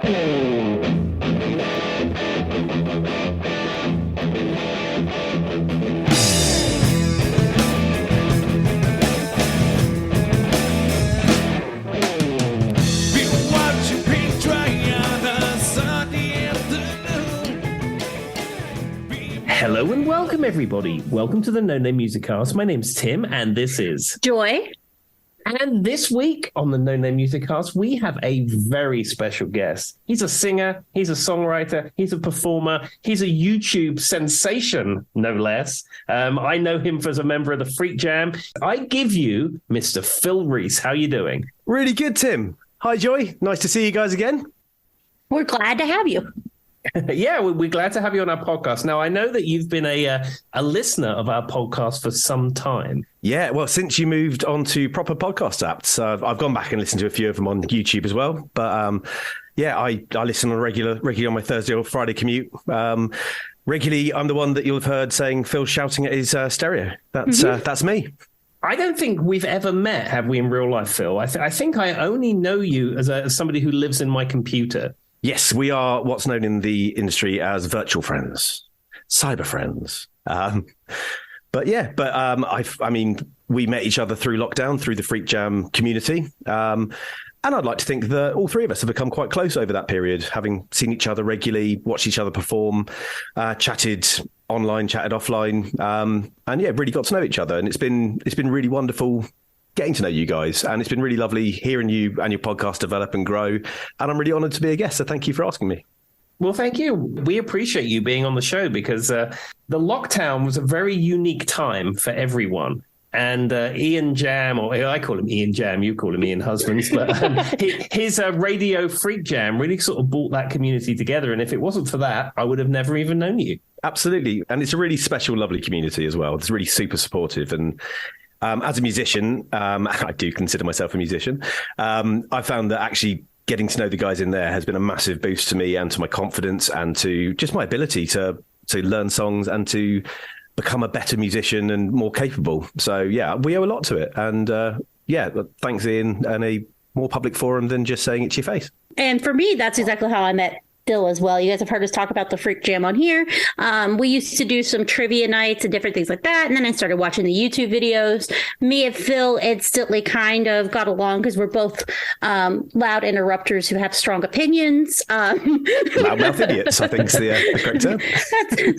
Hello and welcome, everybody. Welcome to the No Name Music Cast. My name's Tim, and this is Joy. And this week on the No Name Music Cast, we have a very special guest. He's a singer, he's a songwriter, he's a performer, he's a YouTube sensation, no less. I know him as a member of the Freak Jam. I give you Mr. Phil Rees. How you doing? Really good, Tim. Hi, Joy. Nice to see you guys again. We're glad to have you. Yeah, we're glad to have you on our podcast. Now, I know that you've been a listener of our podcast for some time. Yeah, well, since you moved on to proper podcast apps, I've gone back and listened to a few of them on YouTube as well. But yeah, I listen on regularly on my Thursday or Friday commute. Regularly, I'm the one that you'll have heard saying Phil shouting at his stereo. That's me. I don't think we've ever met, have we, in real life, Phil? I think I only know you as somebody who lives in my computer. Yes, we are what's known in the industry as virtual friends, cyber friends. I mean, we met each other through lockdown, through the Freak Jam community. And I'd like to think that all three of us have become quite close over that period, having seen each other regularly, watched each other perform, chatted online, chatted offline, and yeah, really got to know each other. And it's been really wonderful getting to know you guys, and it's been really lovely hearing you and your podcast develop and grow, and I'm really honoured to be a guest, so thank you for asking me. Well, thank you. We appreciate you being on the show because the lockdown was a very unique time for everyone. And Ian Jam, or I call him Ian Jam, you call him Ian Husbands, but his Radio Freak Jam really sort of brought that community together. And if it wasn't for that, I would have never even known you. Absolutely. And it's a really special, lovely community as well. It's really super supportive. And as a musician, I do consider myself a musician. I found that actually getting to know the guys in there has been a massive boost to me and to my confidence and to just my ability to learn songs and to become a better musician and more capable. So, yeah, we owe a lot to it. And yeah, thanks, Ian, and a more public forum than just saying it to your face. And for me, that's exactly how I met Phil as well. You guys have heard us talk about the Freak Jam on here. We used to do some trivia nights and different things like that. And then I started watching the YouTube videos. Me and Phil instantly kind of got along because we're both loud interrupters who have strong opinions. Loudmouth idiots, I think is the correct term.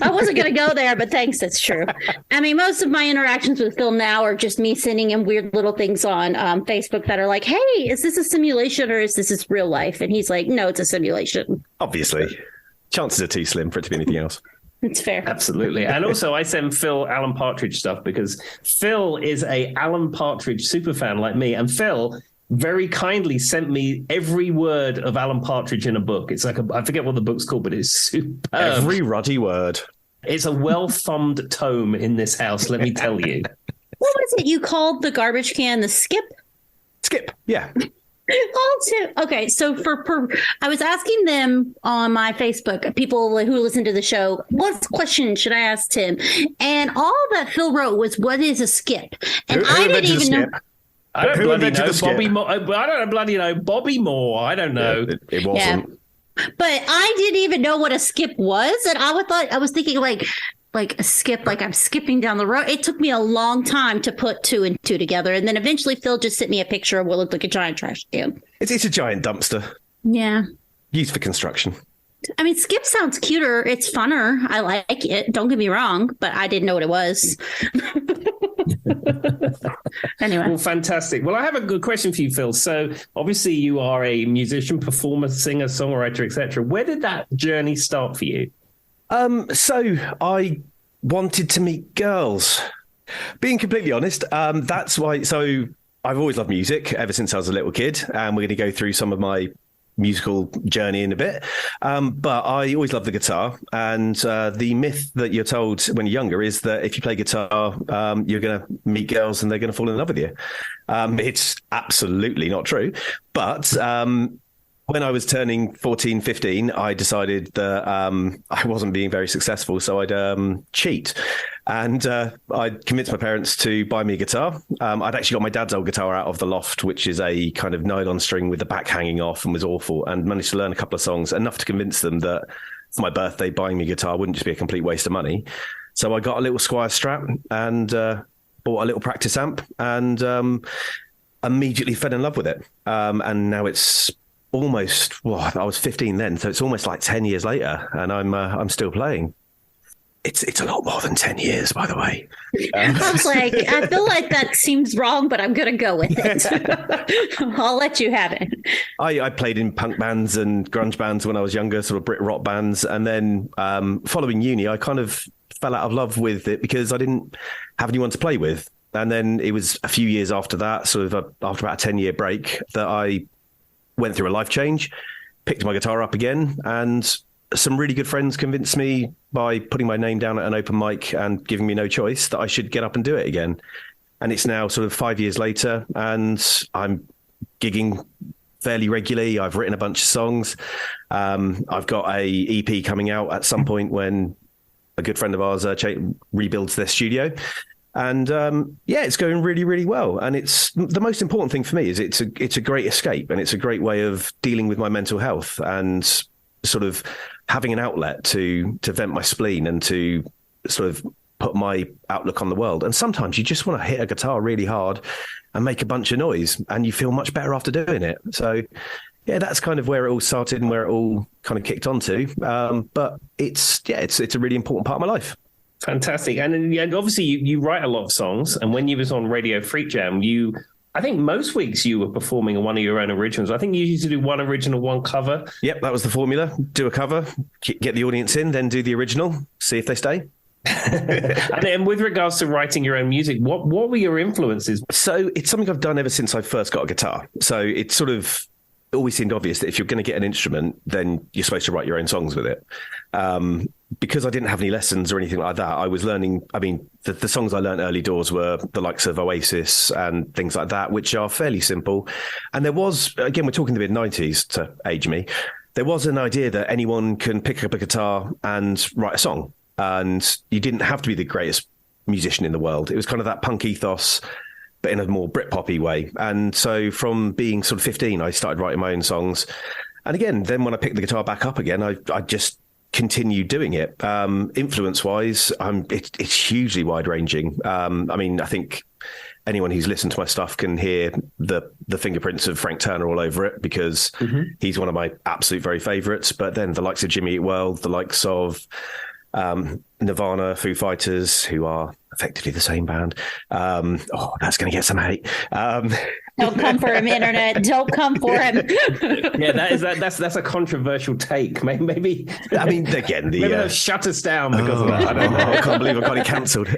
I wasn't going to go there, but thanks. That's true. I mean, most of my interactions with Phil now are just me sending him weird little things on Facebook that are like, hey, is this a simulation or is this real life? And he's like, no, it's a simulation. Obviously. Chances are too slim for it to be anything else. It's fair. Absolutely. And also I send Phil Alan Partridge stuff because Phil is a Alan Partridge super fan like me. And Phil very kindly sent me every word of Alan Partridge in a book. It's like, I forget what the book's called, but it's superb. Every ruddy word. It's a well-thumbed tome in this house, let me tell you. What was it you called the garbage can? The skip? Skip, yeah. Okay, so I was asking them on my Facebook, people who listen to the show, what question should I ask Tim? And all that Phil wrote was, what is a skip? And I didn't even know. I don't bloody know Bobby Moore. I don't bloody know Bobby Moore. I don't know. Yeah, it wasn't. Yeah. But I didn't even know what a skip was. And I was thinking like a skip, like I'm skipping down the road. It took me a long time to put two and two together. And then eventually Phil just sent me a picture of what looked like a giant trash can. It's a giant dumpster. Yeah. Used for construction. I mean, skip sounds cuter. It's funner. I like it. Don't get me wrong, but I didn't know what it was. Anyway. Well, fantastic. Well, I have a good question for you, Phil. So obviously you are a musician, performer, singer, songwriter, etc. Where did that journey start for you? So I wanted to meet girls. Being completely honest, that's why. So I've always loved music ever since I was a little kid, and we're going to go through some of my musical journey in a bit. But I always loved the guitar, and the myth that you're told when you're younger is that if you play guitar, you're going to meet girls and they're going to fall in love with you. It's absolutely not true, but when I was turning 14, 15, I decided that I wasn't being very successful, so I'd cheat. And I'd convinced my parents to buy me a guitar. I'd actually got my dad's old guitar out of the loft, which is a kind of nylon string with the back hanging off and was awful, and managed to learn a couple of songs, enough to convince them that for my birthday, buying me a guitar wouldn't just be a complete waste of money. So I got a little Squire Strat and bought a little practice amp and immediately fell in love with it. And now it's almost, well, I was 15 then, so it's almost like 10 years later, and I'm still playing. It's a lot more than 10 years, by the way. I was like, I feel like that seems wrong, but I'm going to go with it. I'll let you have it. I played in punk bands and grunge bands when I was younger, sort of Brit rock bands. And then following uni, I kind of fell out of love with it because I didn't have anyone to play with. And then it was a few years after that, sort of after about a 10-year break, that I went through a life change, picked my guitar up again, and some really good friends convinced me by putting my name down at an open mic and giving me no choice that I should get up and do it again. And it's now sort of 5 years later, and I'm gigging fairly regularly. I've written a bunch of songs. I've got a EP coming out at some point when a good friend of ours rebuilds their studio. And it's going really, really well. And it's the most important thing for me is it's a great escape, and it's a great way of dealing with my mental health and sort of having an outlet to vent my spleen and to sort of put my outlook on the world. And sometimes you just want to hit a guitar really hard and make a bunch of noise, and you feel much better after doing it. So yeah, that's kind of where it all started and where it all kind of kicked onto. But it's a really important part of my life. Fantastic. And obviously you write a lot of songs, and when you was on Radio Freak Jam, I think most weeks you were performing one of your own originals. I think you used to do one original, one cover. Yep, that was the formula. Do a cover, get the audience in, then do the original, see if they stay. And with regards to writing your own music, what were your influences? So it's something I've done ever since I first got a guitar. So it's sort of always seemed obvious that if you're going to get an instrument, then you're supposed to write your own songs with it. Because I didn't have any lessons or anything like that, I was learning. I mean, the songs I learned early doors were the likes of Oasis and things like that, which are fairly simple. And there was, again, we're talking the mid-90s to age me, there was an idea that anyone can pick up a guitar and write a song. And you didn't have to be the greatest musician in the world. It was kind of that punk ethos, but in a more Britpop-y way. And so from being sort of 15, I started writing my own songs. And again, then when I picked the guitar back up again, I just continued doing it. Influence-wise, it's hugely wide-ranging. I mean, I think anyone who's listened to my stuff can hear the fingerprints of Frank Turner all over it, because he's one of my absolute very favourites. But then the likes of Jimmy Eat World, the likes of Nirvana, Foo Fighters, who are effectively the same band. That's going to get some hate. Don't come for him, internet. Don't come for him. Yeah, that's a controversial take. Maybe. I mean, again, maybe they'll shut us down because of that. I can't believe I got it cancelled.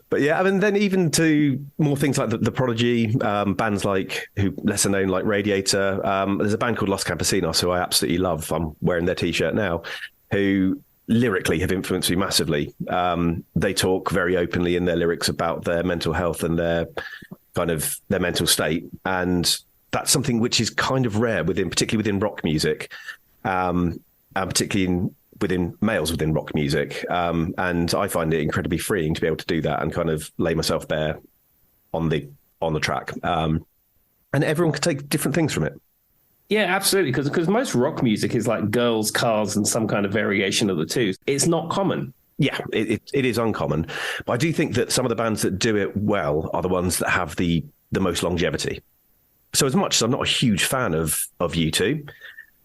But yeah, I mean, then even to more things like the Prodigy, bands like who lesser known like Radiator. There's a band called Los Campesinos who I absolutely love. I'm wearing their T-shirt now. Who lyrically have influenced me massively. They talk very openly in their lyrics about their mental health and their mental state, and that's something which is kind of rare particularly within rock music, and particularly within males within rock music. And I find it incredibly freeing to be able to do that and kind of lay myself bare on the track. And everyone can take different things from it. Yeah, absolutely. Because most rock music is like girls, cars, and some kind of variation of the two. It's not common. Yeah, it is uncommon. But I do think that some of the bands that do it well are the ones that have the most longevity. So as much as I'm not a huge fan of U2,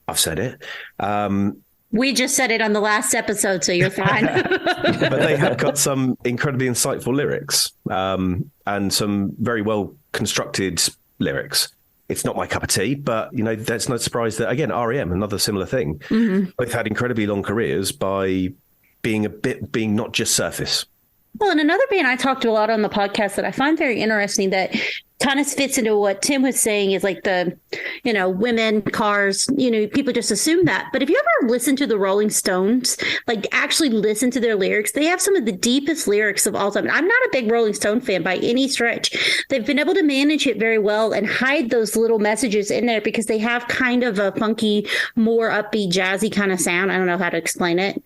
I've said it. We just said it on the last episode, so you're fine. But they have got some incredibly insightful lyrics, and some very well constructed lyrics. It's not my cup of tea, but that's no surprise that, again, REM, another similar thing. Mm-hmm. They've had incredibly long careers by being not just surface. Well, and another band I talked a lot on the podcast that I find very interesting that kind of fits into what Tim was saying is like the, women, cars, people just assume that. But if you ever listen to the Rolling Stones, like actually listen to their lyrics, they have some of the deepest lyrics of all time. I'm not a big Rolling Stone fan by any stretch. They've been able to manage it very well and hide those little messages in there because they have kind of a funky, more upbeat, jazzy kind of sound. I don't know how to explain it.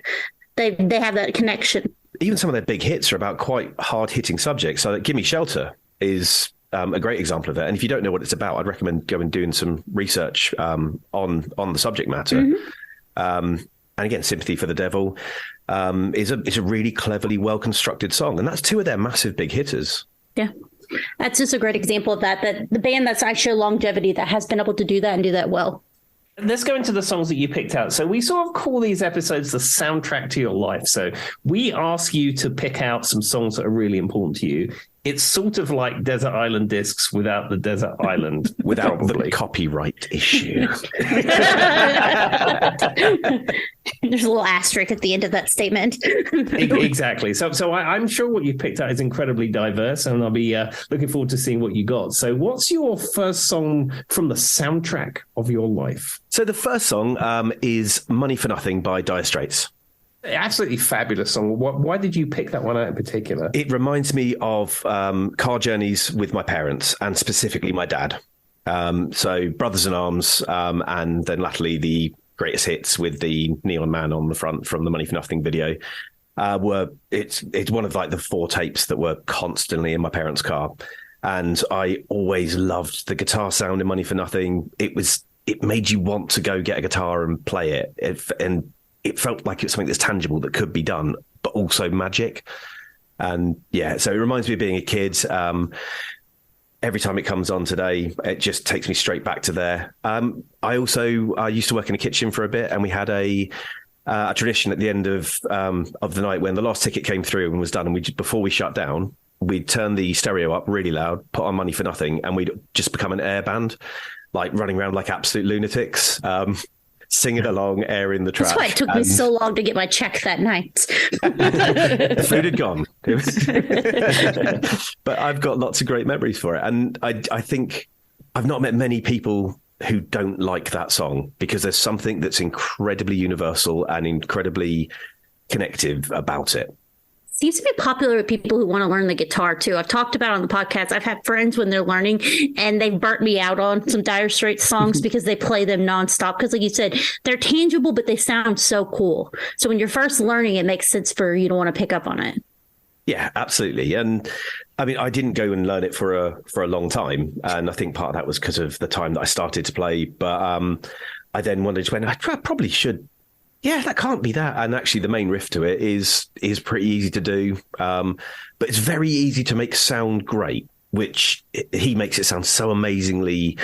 They have that connection. Even some of their big hits are about quite hard-hitting subjects. So Gimme Shelter is a great example of that. And if you don't know what it's about, I'd recommend going and doing some research on the subject matter. Mm-hmm. And again, Sympathy for the Devil is a really cleverly well-constructed song. And that's two of their massive big hitters. Yeah. That's just a great example of that the band that's actually longevity that has been able to do that and do that well. Let's go into the songs that you picked out. So we sort of call these episodes the soundtrack to your life. So we ask you to pick out some songs that are really important to you. It's sort of like Desert Island Discs without the desert island. Without probably. The copyright issue. There's a little asterisk at the end of that statement. Exactly. So I'm sure what you picked out is incredibly diverse, and I'll be looking forward to seeing what you got. So what's your first song from the soundtrack of your life? So the first song is Money for Nothing by Dire Straits. Absolutely fabulous song. Why did you pick that one out in particular? It reminds me of car journeys with my parents and specifically my dad. So Brothers in Arms and then latterly the greatest hits with the neon man on the front from the Money for Nothing video it's one of like the 4 tapes that were constantly in my parents' car. And I always loved the guitar sound in Money for Nothing. It made you want to go get a guitar and play it. And it felt like it was something that's tangible that could be done, but also magic. And yeah, so it reminds me of being a kid. Every time it comes on today, it just takes me straight back to there. I used to work in a kitchen for a bit, and we had a tradition at the end of the night when the last ticket came through and was done, and before we shut down, we'd turn the stereo up really loud, put on Money for Nothing, and we'd just become an air band, like running around like absolute lunatics. Singing along, air in the trash. That's why it took me so long to get my check that night. The food had gone. But I've got lots of great memories for it. And I think I've not met many people who don't like that song because there's something that's incredibly universal and incredibly connective about it. Seems to be popular with people who want to learn the guitar too. I've talked about it on the podcast. I've had friends when they're learning and they've burnt me out on some Dire Straits songs because they play them nonstop. Because like you said, they're tangible, but they sound so cool. So when you're first learning, it makes sense for you to want to pick up on it. Yeah, absolutely. And I mean, I didn't go and learn it for a long time. And I think part of that was because of the time that I started to play. But I then wondered when I probably should. Yeah, that can't be that. And actually, the main riff to it is pretty easy to do. But it's very easy to make sound great, which he makes it sound so amazingly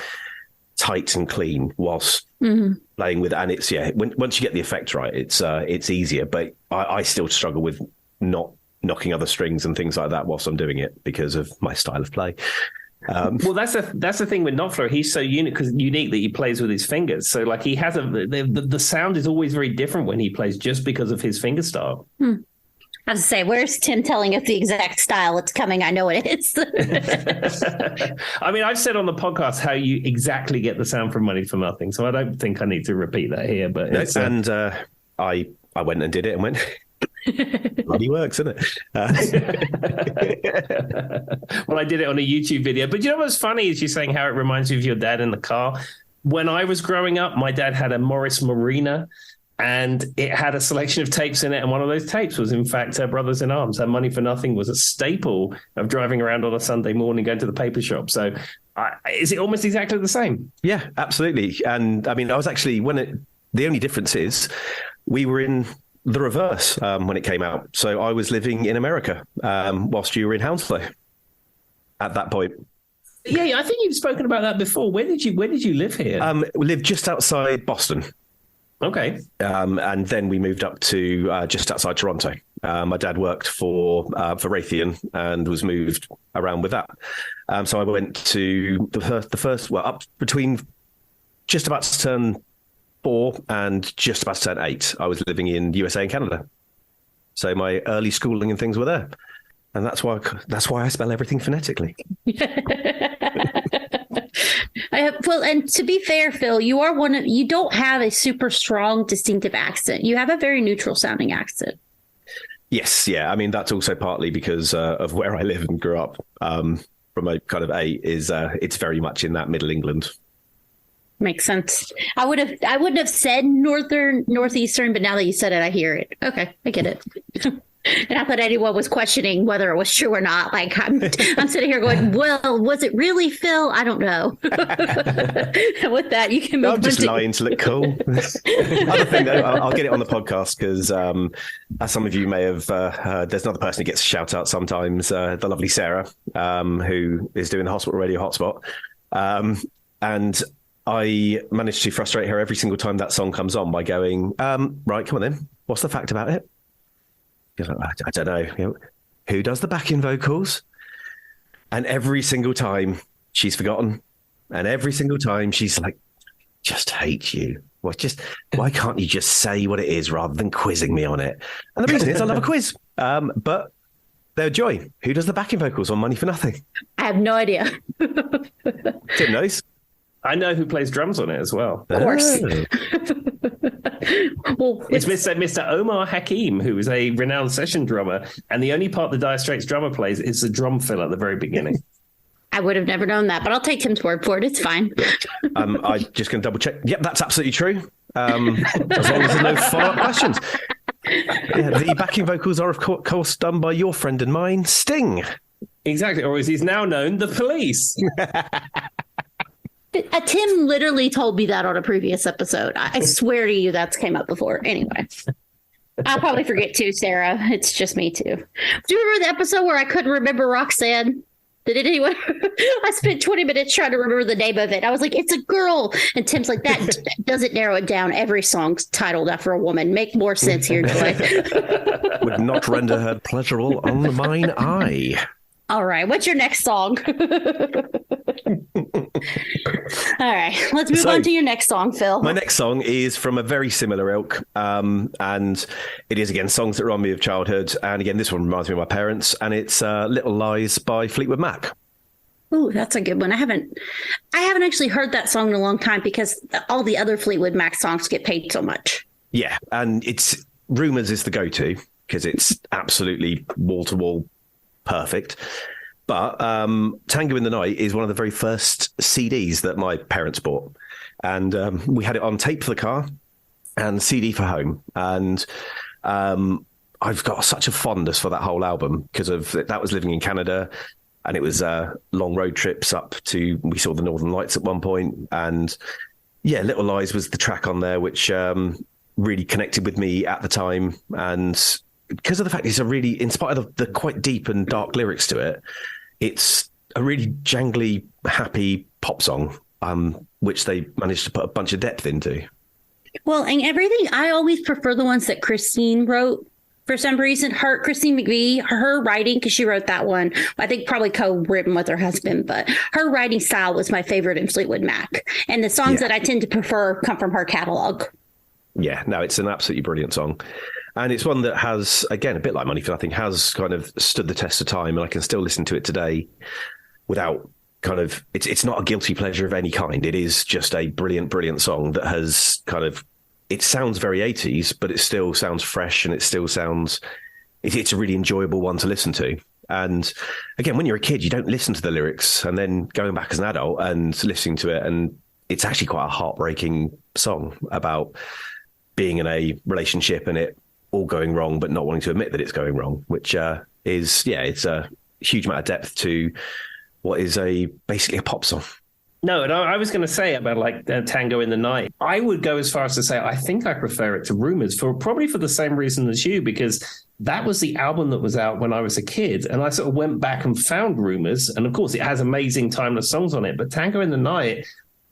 tight and clean whilst playing with. And it's, once you get the effect right, it's easier. But I still struggle with not knocking other strings and things like that whilst I'm doing it because of my style of play. Well, that's the thing with Knopfler. He's so unique that he plays with his fingers. So like he has the sound is always very different when he plays just because of his finger style. I was to say, where's Tim telling us the exact style it's coming? I know it is. I mean, I've said on the podcast how you exactly get the sound from Money for Nothing, so I don't think I need to repeat that here. But I went and did it and went. Bloody works, isn't it? Well, I did it on a YouTube video. But you know what's funny is you're saying how it reminds you of your dad in the car. When I was growing up, my dad had a Morris Marina, and it had a selection of tapes in it. And one of those tapes was, in fact, Brothers in Arms. And Money for Nothing was a staple of driving around on a Sunday morning, going to the paper shop. So is it almost exactly the same? Yeah, absolutely. And I mean, I was actually, the only difference is we were in the reverse when it came out. So I was living in America whilst you were in Hounslow at that point. Yeah, I think you've spoken about that before. Where did you live here? We lived just outside Boston. Okay. And then we moved up to just outside Toronto. My dad worked for Raytheon and was moved around with that. So I went to the first up between just about to turn 4 and just about to turn 8. I was living in USA and Canada. So my early schooling and things were there. And that's why I spell everything phonetically. Well, and to be fair, Phil, you don't have a super strong, distinctive accent. You have a very neutral sounding accent. Yes, yeah. I mean, that's also partly because of where I live and grew up. From a kind of it's very much in that Middle England. Makes sense. I wouldn't have said northeastern, but now that you said it, I hear it. Okay, I get it. Not that anyone was questioning whether it was true or not. Like I'm sitting here going, well, was it really, Phil? I don't know. With that, you can move. I'm just lying to look cool. Other thing, though, I'll get it on the podcast because, as some of you may have heard, there's another person who gets a shout out sometimes. The lovely Sarah, who is doing the Hospital Radio Hotspot, and I managed to frustrate her every single time that song comes on by going, right, come on then. What's the fact about it? I don't know. Who does the backing vocals? And every single time she's forgotten. And every single time she's like, just hate you. Why can't you just say what it is rather than quizzing me on it? And the reason is I love a quiz. But they're joy. Who does the backing vocals on Money for Nothing? I have no idea. Tim knows. I know who plays drums on it as well. Of course. Well, it's Mr. Omar Hakim, who is a renowned session drummer, and the only part the Dire Straits drummer plays is the drum fill at the very beginning. I would have never known that, but I'll take Tim's word for it. It's fine. I'm just going to double check. Yep, that's absolutely true. As long as there's no follow-up questions. Yeah, the backing vocals are, of course, done by your friend and mine, Sting. Exactly, or as he's now known, the Police. Tim literally told me that on a previous episode. I swear to you that's came up before. Anyway, I'll probably forget too, Sarah. It's just me too. Do you remember the episode where I couldn't remember Roxanne? Did anyone? I spent 20 minutes trying to remember the name of it. I was like, it's a girl. And Tim's like, that doesn't narrow it down. Every song's titled after a woman. Make more sense here, Joy. Would not render her pleasurable on mine eye. All right. What's your next song? All right. Let's move on to your next song, Phil. My next song is from a very similar ilk. And it is, again, songs that remind me of childhood. And again, this one reminds me of my parents. And it's Little Lies by Fleetwood Mac. Ooh, that's a good one. I haven't actually heard that song in a long time because all the other Fleetwood Mac songs get paid so much. Yeah. And it's Rumours is the go-to because it's absolutely wall-to-wall perfect. But Tango in the Night is one of the very first CDs that my parents bought. And we had it on tape for the car and CD for home. And I've got such a fondness for that whole album because of that was living in Canada. And it was long road trips we saw the Northern Lights at one point. And yeah, Little Lies was the track on there, which really connected with me at the time. And because of the fact it's in spite of the quite deep and dark lyrics to it, it's a really jangly, happy pop song, which they managed to put a bunch of depth into. Well, and everything, I always prefer the ones that Christine wrote. For some reason, Christine McVie, her writing, because she wrote that one, I think probably co-written with her husband, but her writing style was my favorite in Fleetwood Mac. And the songs that I tend to prefer come from her catalog. Yeah, no, it's an absolutely brilliant song. And it's one that has, again, a bit like Money for Nothing, has kind of stood the test of time. And I can still listen to it today without kind of, it's not a guilty pleasure of any kind. It is just a brilliant, brilliant song that has kind of, it sounds very 80s, but it still sounds fresh and it still sounds, it's a really enjoyable one to listen to. And again, when you're a kid, you don't listen to the lyrics, and then going back as an adult and listening to it, and it's actually quite a heartbreaking song about being in a relationship and it all going wrong, but not wanting to admit that it's going wrong, which it's a huge amount of depth to what is basically a pop song. No, and I was going to say about like Tango in the Night. I would go as far as to say I think I prefer it to Rumours probably for the same reason as you, because that was the album that was out when I was a kid, and I sort of went back and found Rumours, and of course it has amazing timeless songs on it, but Tango in the Night,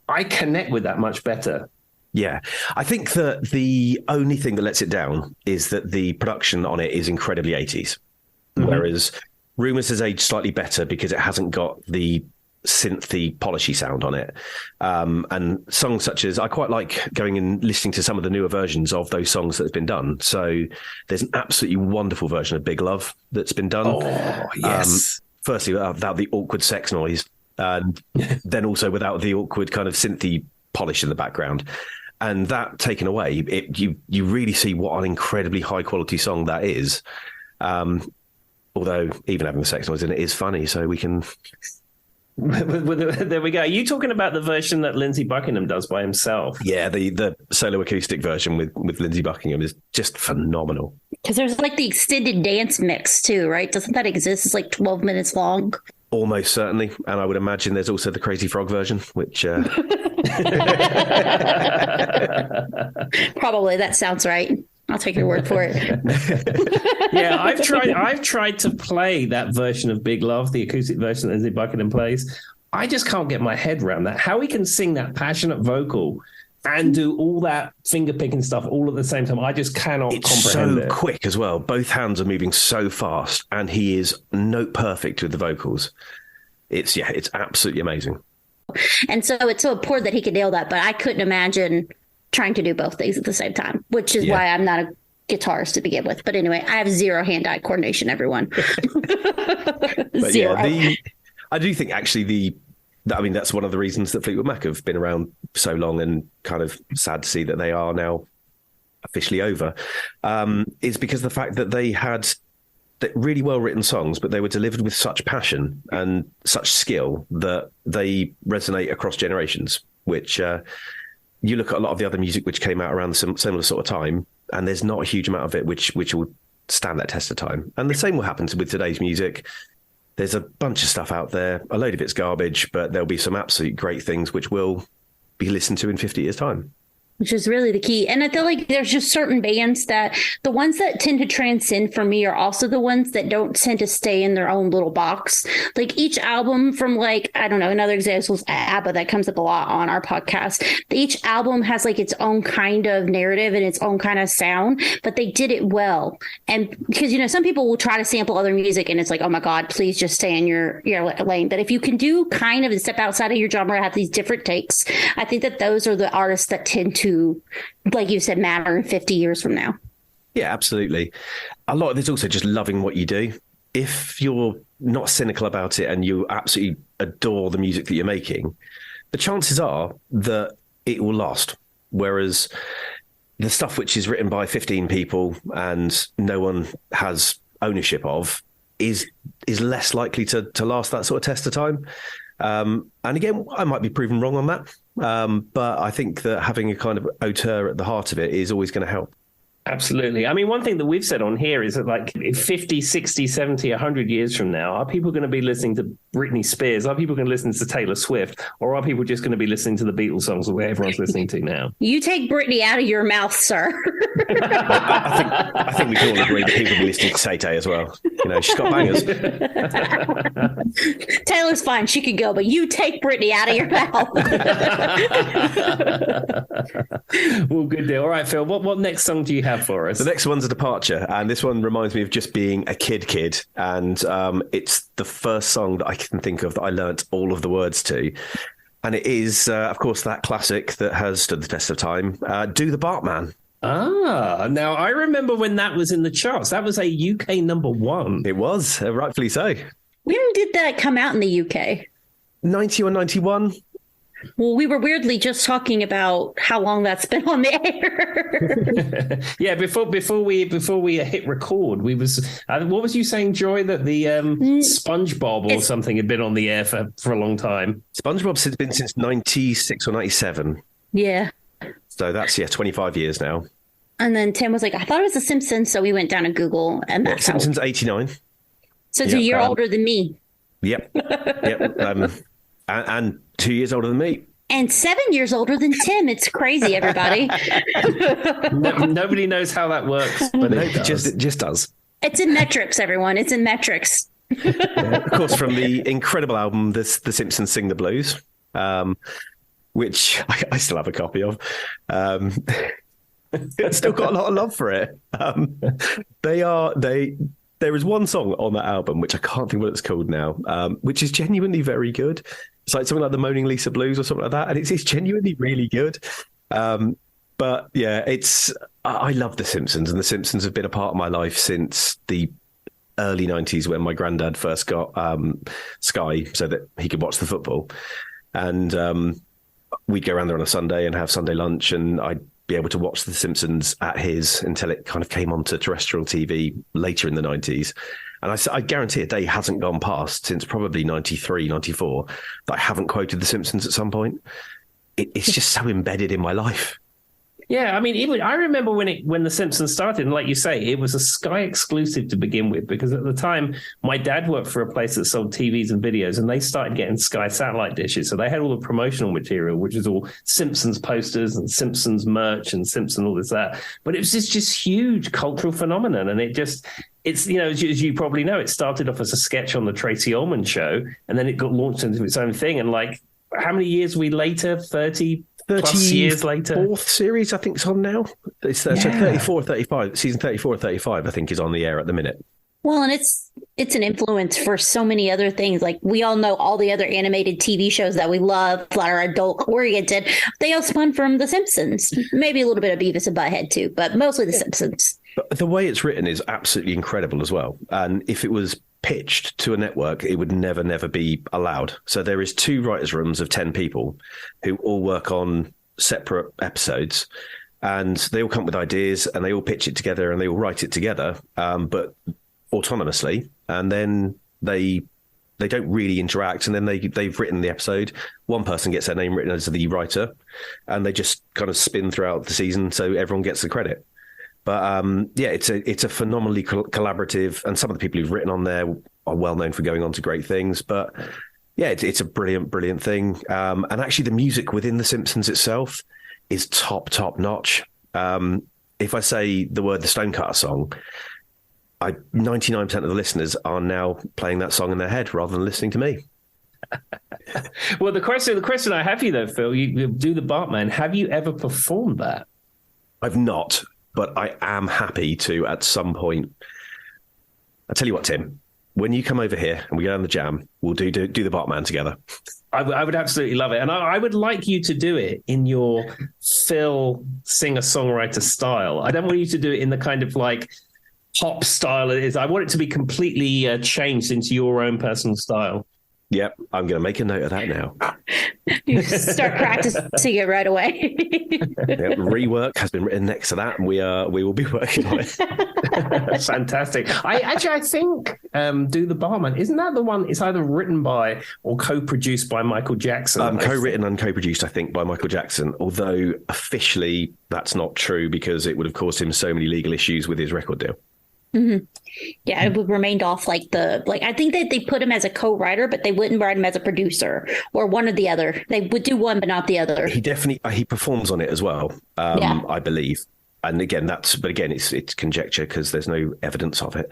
I connect with that much better. Yeah, I think that the only thing that lets it down is that the production on it is incredibly 80s, whereas Rumours has aged slightly better because it hasn't got the synthy, polishy sound on it. And songs such as, I quite like going and listening to some of the newer versions of those songs that have been done. So there's an absolutely wonderful version of Big Love that's been done. Oh, yes. Firstly, without the awkward sex noise, and then also without the awkward kind of synthy polish in the background. And that taken away, you really see what an incredibly high quality song that is. Although even having the sex noise in it is funny, so we can. There we go. Are you talking about the version that Lindsey Buckingham does by himself? Yeah, the solo acoustic version with Lindsey Buckingham is just phenomenal. Because there's like the extended dance mix too, right? Doesn't that exist? It's like 12 minutes long. Almost certainly. And I would imagine there's also the Crazy Frog version, which... Probably. That sounds right. I'll take your word for it. Yeah, I've tried to play that version of Big Love, the acoustic version that Lindsey Buckingham plays. I just can't get my head around that. How he can sing that passionate vocal and do all that finger picking stuff all at the same time, I just cannot comprehend it. It's so quick as well. Both hands are moving so fast, and he is note perfect with the vocals. It's absolutely amazing. And so it's so important that he could nail that, but I couldn't imagine trying to do both things at the same time, which is why I'm not a guitarist to begin with. But anyway, I have zero hand-eye coordination, everyone. Zero. Yeah, I do think actually that's one of the reasons that Fleetwood Mac have been around so long, and kind of sad to see that they are now officially over, is because the fact that they had really well-written songs, but they were delivered with such passion and such skill that they resonate across generations, which you look at a lot of the other music which came out around the similar sort of time, and there's not a huge amount of it which will stand that test of time. And the same will happen with today's music. There's a bunch of stuff out there. A load of it's garbage, but there'll be some absolute great things which will be listened to in 50 years' time. Which is really the key. And I feel like there's just certain bands that the ones that tend to transcend for me are also the ones that don't tend to stay in their own little box. Like each album from like, I don't know, another example is ABBA that comes up a lot on our podcast. Each album has like its own kind of narrative and its own kind of sound, but they did it well. And because, some people will try to sample other music and it's like, oh my God, please just stay in your lane. But if you can do kind of and step outside of your genre, have these different takes, I think that those are the artists that tend to, like you said, matter in 50 years from now. Yeah, absolutely. A lot of it's also just loving what you do. If you're not cynical about it and you absolutely adore the music that you're making, the chances are that it will last. Whereas the stuff which is written by 15 people and no one has ownership of is less likely to last that sort of test of time. And again, I might be proven wrong on that. But I think that having a kind of auteur at the heart of it is always going to help. Absolutely. I mean, one thing that we've said on here is that like 50, 60, 70, 100 years from now, are people going to be listening to Britney Spears? Are people going to listen to Taylor Swift? Or are people just going to be listening to the Beatles songs that everyone's listening to now? You take Britney out of your mouth, sir. I think we can all agree that people will be listening to Say as well. She's got bangers. Taylor's fine. She could go, but you take Britney out of your mouth. Well, good deal. All right, Phil, what next song do you have for us? The next one's a departure, and this one reminds me of just being a kid, and it's the first song that I can think of that I learnt all of the words to, and it is, of course, that classic that has stood the test of time, Do the Bartman. Now I remember when that was in the charts. That was a UK number one. It was, rightfully so. When did that come out in the UK? 90 or 91. Well, we were weirdly just talking about how long that's been on the air. Yeah, before we hit record, we was what was you saying, Joy? That the SpongeBob or something had been on the air for a long time. SpongeBob's been since 96 or 97. Yeah. So that's 25 years now. And then Tim was like, I thought it was The Simpsons, so we went down to Google, and that's Simpsons 89. So it's a year older than me. Yep. And 2 years older than me. And 7 years older than Tim. It's crazy, everybody. Nobody knows how that works, but it just does. It's in metrics, everyone. It's in metrics. Of course, from the incredible album, The Simpsons Sing the Blues, which I still have a copy of. Still got a lot of love for it. There is one song on that album, which I can't think what it's called now, which is genuinely very good. It's like something like the Moaning Lisa Blues or something like that. And it's genuinely really good. But yeah, I love The Simpsons, and The Simpsons have been a part of my life since the early 90s when my granddad first got Sky so that he could watch the football. And we'd go around there on a Sunday and have Sunday lunch, and I'd be able to watch The Simpsons at his until it kind of came onto terrestrial TV later in the 90s. And I guarantee a day hasn't gone past since probably 93, 94 that I haven't quoted The Simpsons at some point. It's just so embedded in my life. Yeah, I mean, I remember when The Simpsons started, and like you say, it was a Sky exclusive to begin with, because at the time, my dad worked for a place that sold TVs and videos, and they started getting Sky satellite dishes. So they had all the promotional material, which is all Simpsons posters and Simpsons merch and Simpson all this, that. But it was just huge cultural phenomenon. And it's, as you probably know, it started off as a sketch on the Tracy Ullman show, and then it got launched into its own thing. And like, how many years we later? 30 plus years later. Fourth series, I think, is on now. It's so 34, 35. Season 34 or 35, I think, is on the air at the minute. Well, and it's an influence for so many other things. Like, we all know all the other animated TV shows that we love that are adult oriented. They all spun from The Simpsons. Maybe a little bit of Beavis and Butthead too, but mostly The Simpsons. But the way it's written is absolutely incredible as well. And if it was pitched to a network, it would never be allowed. So there is 2 writers' rooms of 10 people who all work on separate episodes, and they all come up with ideas, and they all pitch it together, and they all write it together, but autonomously. And then they don't really interact, and then they've written the episode. One person gets their name written as the writer, and they just kind of spin throughout the season, so everyone gets the credit. But it's a phenomenally collaborative, and some of the people who've written on there are well known for going on to great things. But yeah, it's a brilliant thing. And actually, the music within The Simpsons itself is top notch. If I say the word the Stonecutter song, 99% of the listeners are now playing that song in their head rather than listening to me. Well, the question I have for you though, Phil, you do the Bartman. Have you ever performed that? I've not. But I am happy to at some point. I'll tell you what, Tim, when you come over here and we go down the jam, we'll do the Bartman together. I would absolutely love it. And I would like you to do it in your Phil singer-songwriter style. I don't want you to do it in the kind of like pop style it is. I want it to be completely changed into your own personal style. Yep, I'm going to make a note of that now. You start practicing it right away. Rework has been written next to that, and we will be working on it. Fantastic. I think Do the Barman, isn't that the one? It's either written by or co-produced by Michael Jackson. Co-written and co-produced, I think, by Michael Jackson. Although officially that's not true, because it would have caused him so many legal issues with his record deal. Mm-hmm. Yeah, it remained off I think that they put him as a co-writer, but they wouldn't write him as a producer or one or the other. They would do one, but not the other. He definitely he performs on it as well, I believe. And again, it's conjecture because there's no evidence of it,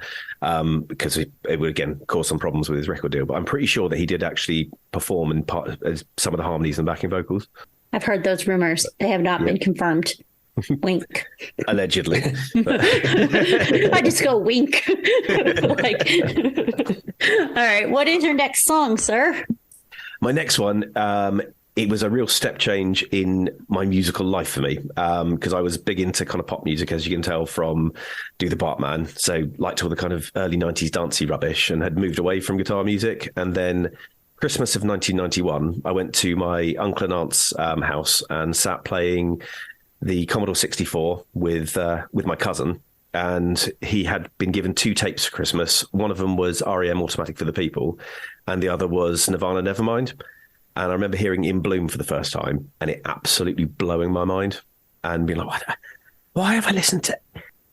because it would again cause some problems with his record deal. But I'm pretty sure that he did actually perform in part as some of the harmonies and backing vocals. I've heard those rumors. They have not been confirmed. Wink. Allegedly. I just go wink. All right. What is your next song, sir? My next one, it was a real step change in my musical life for me, because I was big into kind of pop music, as you can tell from Do the Bartman. So liked all the kind of early 90s dancey rubbish, and had moved away from guitar music. And then Christmas of 1991, I went to my uncle and aunt's house and sat playing the Commodore 64 with my cousin, and he had been given 2 tapes for Christmas. One of them was REM Automatic for the People, and the other was Nirvana Nevermind. And I remember hearing In Bloom for the first time, and it absolutely blowing my mind, and being like, why have I listened to?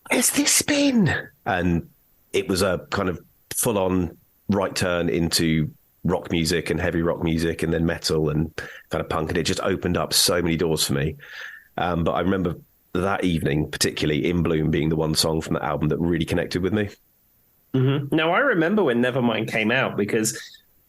Where's this been? And it was a kind of full-on right turn into rock music and heavy rock music, and then metal and kind of punk, and it just opened up so many doors for me. But I remember that evening, particularly In Bloom being the one song from the album that really connected with me. Mm-hmm. Now, I remember when Nevermind came out, because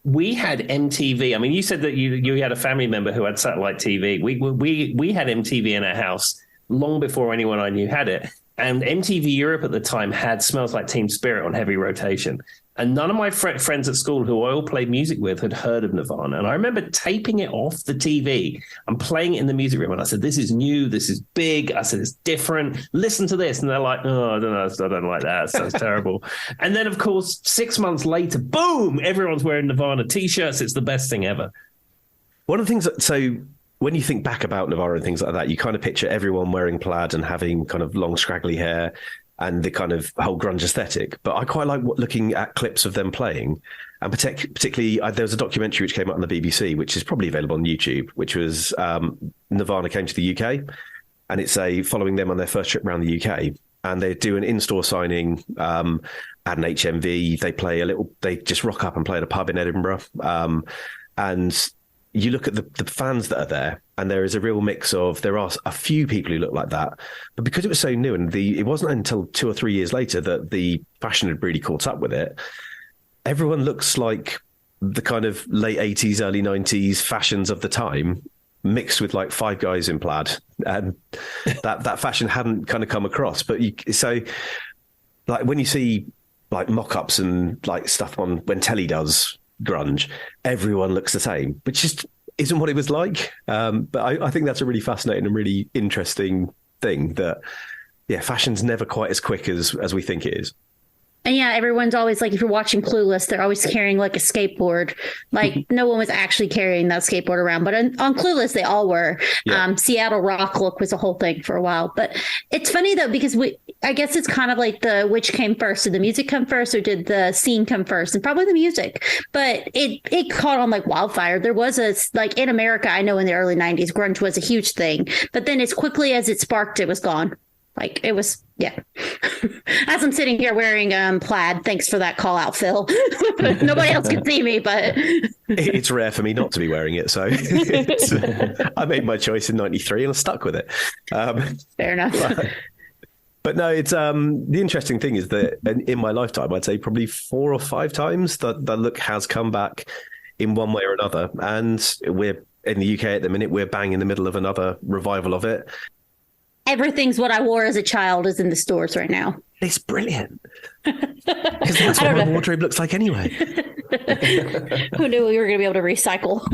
we had MTV. I mean, you said that you had a family member who had satellite TV. We had MTV in our house long before anyone I knew had it. And MTV Europe at the time had Smells Like Teen Spirit on heavy rotation. And none of my friends at school who I all played music with had heard of Nirvana. And I remember taping it off the TV and playing it in the music room. And I said, this is new. This is big. I said, it's different. Listen to this. And they're like, oh, I don't know. I don't like that. It sounds terrible. And then, of course, 6 months later, boom, everyone's wearing Nirvana T-shirts. It's the best thing ever. One of the things so when you think back about Nirvana and things like that, you kind of picture everyone wearing plaid and having kind of long, scraggly hair and the kind of whole grunge aesthetic. But I quite like looking at clips of them playing. And particularly, there was a documentary which came out on the BBC, which is probably available on YouTube, which was Nirvana came to the UK. And it's following them on their first trip around the UK. And they do an in-store signing at an HMV. They just rock up and play at a pub in Edinburgh. And you look at the fans that are there, and there is a real mix of, there are a few people who look like that, but because it was so new, and it wasn't until 2 or 3 years later that the fashion had really caught up with it, everyone looks like the kind of late 80s, early 90s fashions of the time, mixed with like five guys in plaid, and that fashion hadn't kind of come across. But so like when you see like mock-ups and like stuff on when telly does grunge, everyone looks the same, which just isn't what it was like. But I think that's a really fascinating and really interesting thing, that fashion's never quite as quick as we think it is. And yeah, everyone's always like, if you're watching Clueless, they're always carrying like a skateboard. Like no one was actually carrying that skateboard around, but on Clueless, they all were. Yeah. Seattle rock look was a whole thing for a while. But it's funny though, because I guess it's kind of like which came first. Did the music come first, or did the scene come first? And probably the music. But it caught on like wildfire. There was like in America, I know in the early 90s, grunge was a huge thing. But then as quickly as it sparked, it was gone. Like it was, yeah. As I'm sitting here wearing plaid, thanks for that call out, Phil. Nobody else can see me, but it's rare for me not to be wearing it. So I made my choice in '93 and I stuck with it. Fair enough. But no, it's the interesting thing is that in my lifetime, I'd say probably 4 or 5 times the look has come back in one way or another. And we're in the UK at the minute, we're bang in the middle of another revival of it. Everything's what I wore as a child is in the stores right now. It's brilliant. Because that's what my wardrobe looks like anyway. Who knew we were going to be able to recycle?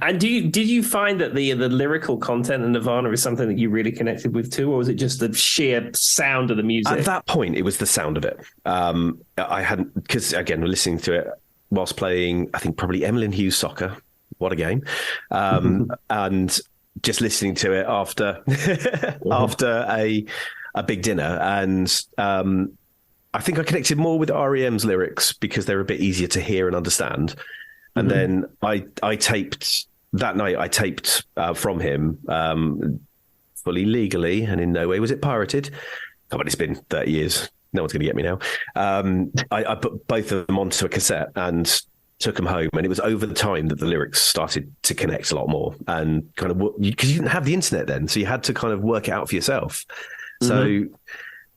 And did you find that the lyrical content in Nirvana is something that you really connected with too, or was it just the sheer sound of the music? At that point, it was the sound of it. I hadn't, because again, we're listening to it whilst playing, I think probably Emlyn Hughes Soccer. What a game. And just listening to it after a big dinner, and I think I connected more with R.E.M's lyrics because they're a bit easier to hear and understand. And then I taped that night. I taped from him fully legally, and in no way was it pirated. Come on, it's been 30 years. No one's going to get me now. I put both of them onto a cassette and took them home, and it was over the time that the lyrics started to connect a lot more, and kind of because you didn't have the internet then, so you had to kind of work it out for yourself. So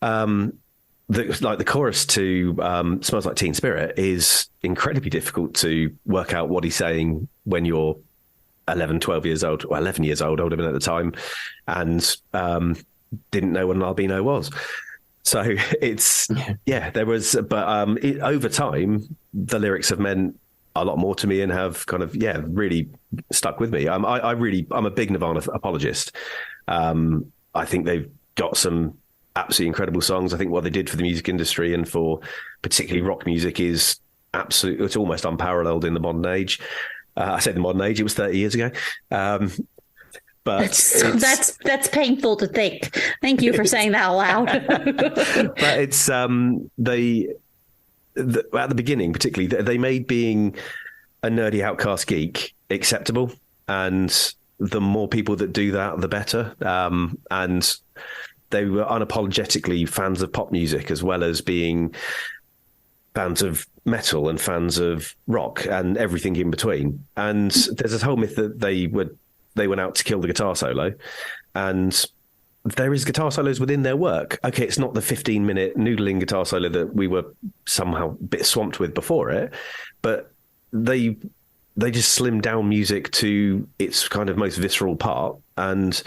the chorus to Smells Like Teen Spirit is incredibly difficult to work out what he's saying when you're 11, 12 years old, or 11 years old, I would have been at the time, and didn't know what an albino was. So it's, there was, but over time, the lyrics have meant a lot more to me and have kind of, really stuck with me. I'm a big Nirvana apologist. I think they've got some absolutely incredible songs. I think what they did for the music industry and for particularly rock music is absolutely, it's almost unparalleled in the modern age. I said the modern age, it was 30 years ago. But that's painful to think. Thank you for saying that out loud. But it's at the beginning, particularly, they made being a nerdy outcast geek acceptable, and the more people that do that, the better. And they were unapologetically fans of pop music as well as being fans of metal and fans of rock and everything in between. And there's this whole myth that they went out to kill the guitar solo, and there is guitar solos within their work. Okay, it's not the 15-minute noodling guitar solo that we were somehow a bit swamped with before it, but they just slimmed down music to its kind of most visceral part, and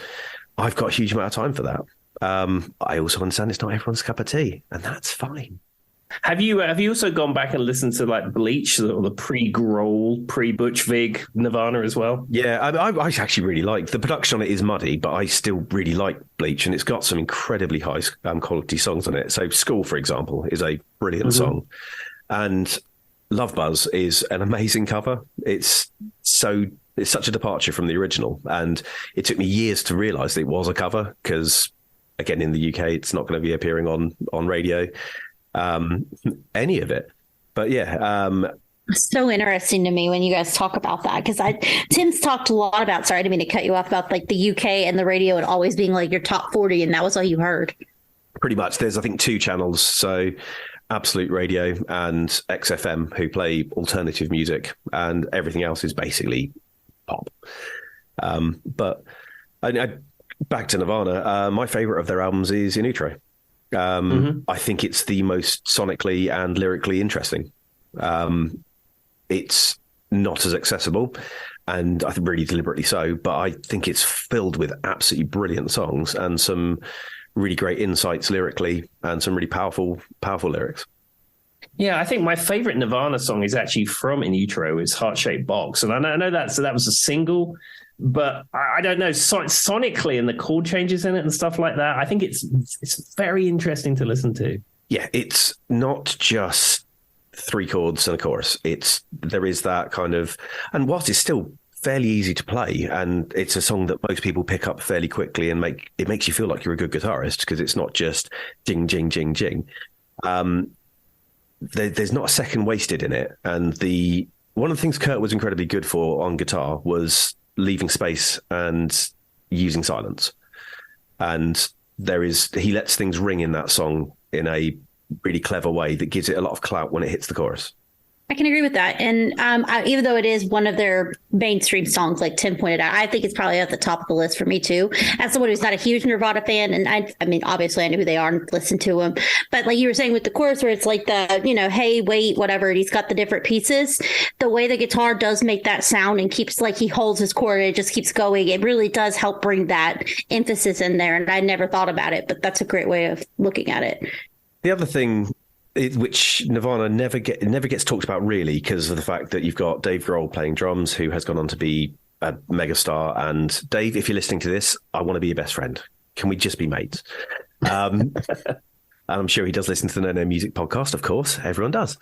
I've got a huge amount of time for that. I also understand it's not everyone's cup of tea, and that's fine. Have you also gone back and listened to like Bleach or the pre-Grohl, pre-Butch Vig Nirvana as well? Yeah, I actually really like the production on it. Is muddy, but I still really like Bleach, and it's got some incredibly high quality songs on it. So School, for example, is a brilliant song, and Love Buzz is an amazing cover. It's such a departure from the original, and it took me years to realise that it was a cover because, again, in the UK, it's not going to be appearing on radio. Any of it. But yeah. So interesting to me when you guys talk about that, because Tim's talked a lot about, sorry, I didn't mean to cut you off, about like the UK and the radio and always being like your top 40, and that was all you heard. Pretty much. There's, I think, two channels. So Absolute Radio and XFM, who play alternative music, and everything else is basically pop. But back to Nirvana, my favorite of their albums is In Utero. I think it's the most sonically and lyrically interesting. It's not as accessible, and I think really deliberately so, but I think it's filled with absolutely brilliant songs and some really great insights lyrically and some really powerful lyrics. Yeah, I think my favorite Nirvana song is actually from In Utero. It's Heart-Shaped Box. And I know that was a single, but I don't know, sonically and the chord changes in it and stuff like that, I think it's very interesting to listen to. Yeah, it's not just three chords and a chorus. There is that kind of, and whilst it's still fairly easy to play, and it's a song that most people pick up fairly quickly, and it makes you feel like you're a good guitarist because it's not just jing, jing, jing, jing. There's not a second wasted in it. And one of the things Kurt was incredibly good for on guitar was leaving space and using silence. And he lets things ring in that song in a really clever way that gives it a lot of clout when it hits the chorus. I can agree with that. And even though it is one of their mainstream songs, like Tim pointed out, I think it's probably at the top of the list for me too. As someone who's not a huge Nirvana fan, and I mean, obviously I know who they are and listen to them, but like you were saying with the chorus where it's like the, hey, wait, whatever, and he's got the different pieces, the way the guitar does make that sound and keeps, like, he holds his chord and it just keeps going. It really does help bring that emphasis in there. And I never thought about it, but that's a great way of looking at it. The other thing, which Nirvana never gets talked about really, because of the fact that you've got Dave Grohl playing drums, who has gone on to be a megastar. And Dave, if you're listening to this, I want to be your best friend. Can we just be mates? And I'm sure he does listen to the No No Music podcast, of course. Everyone does.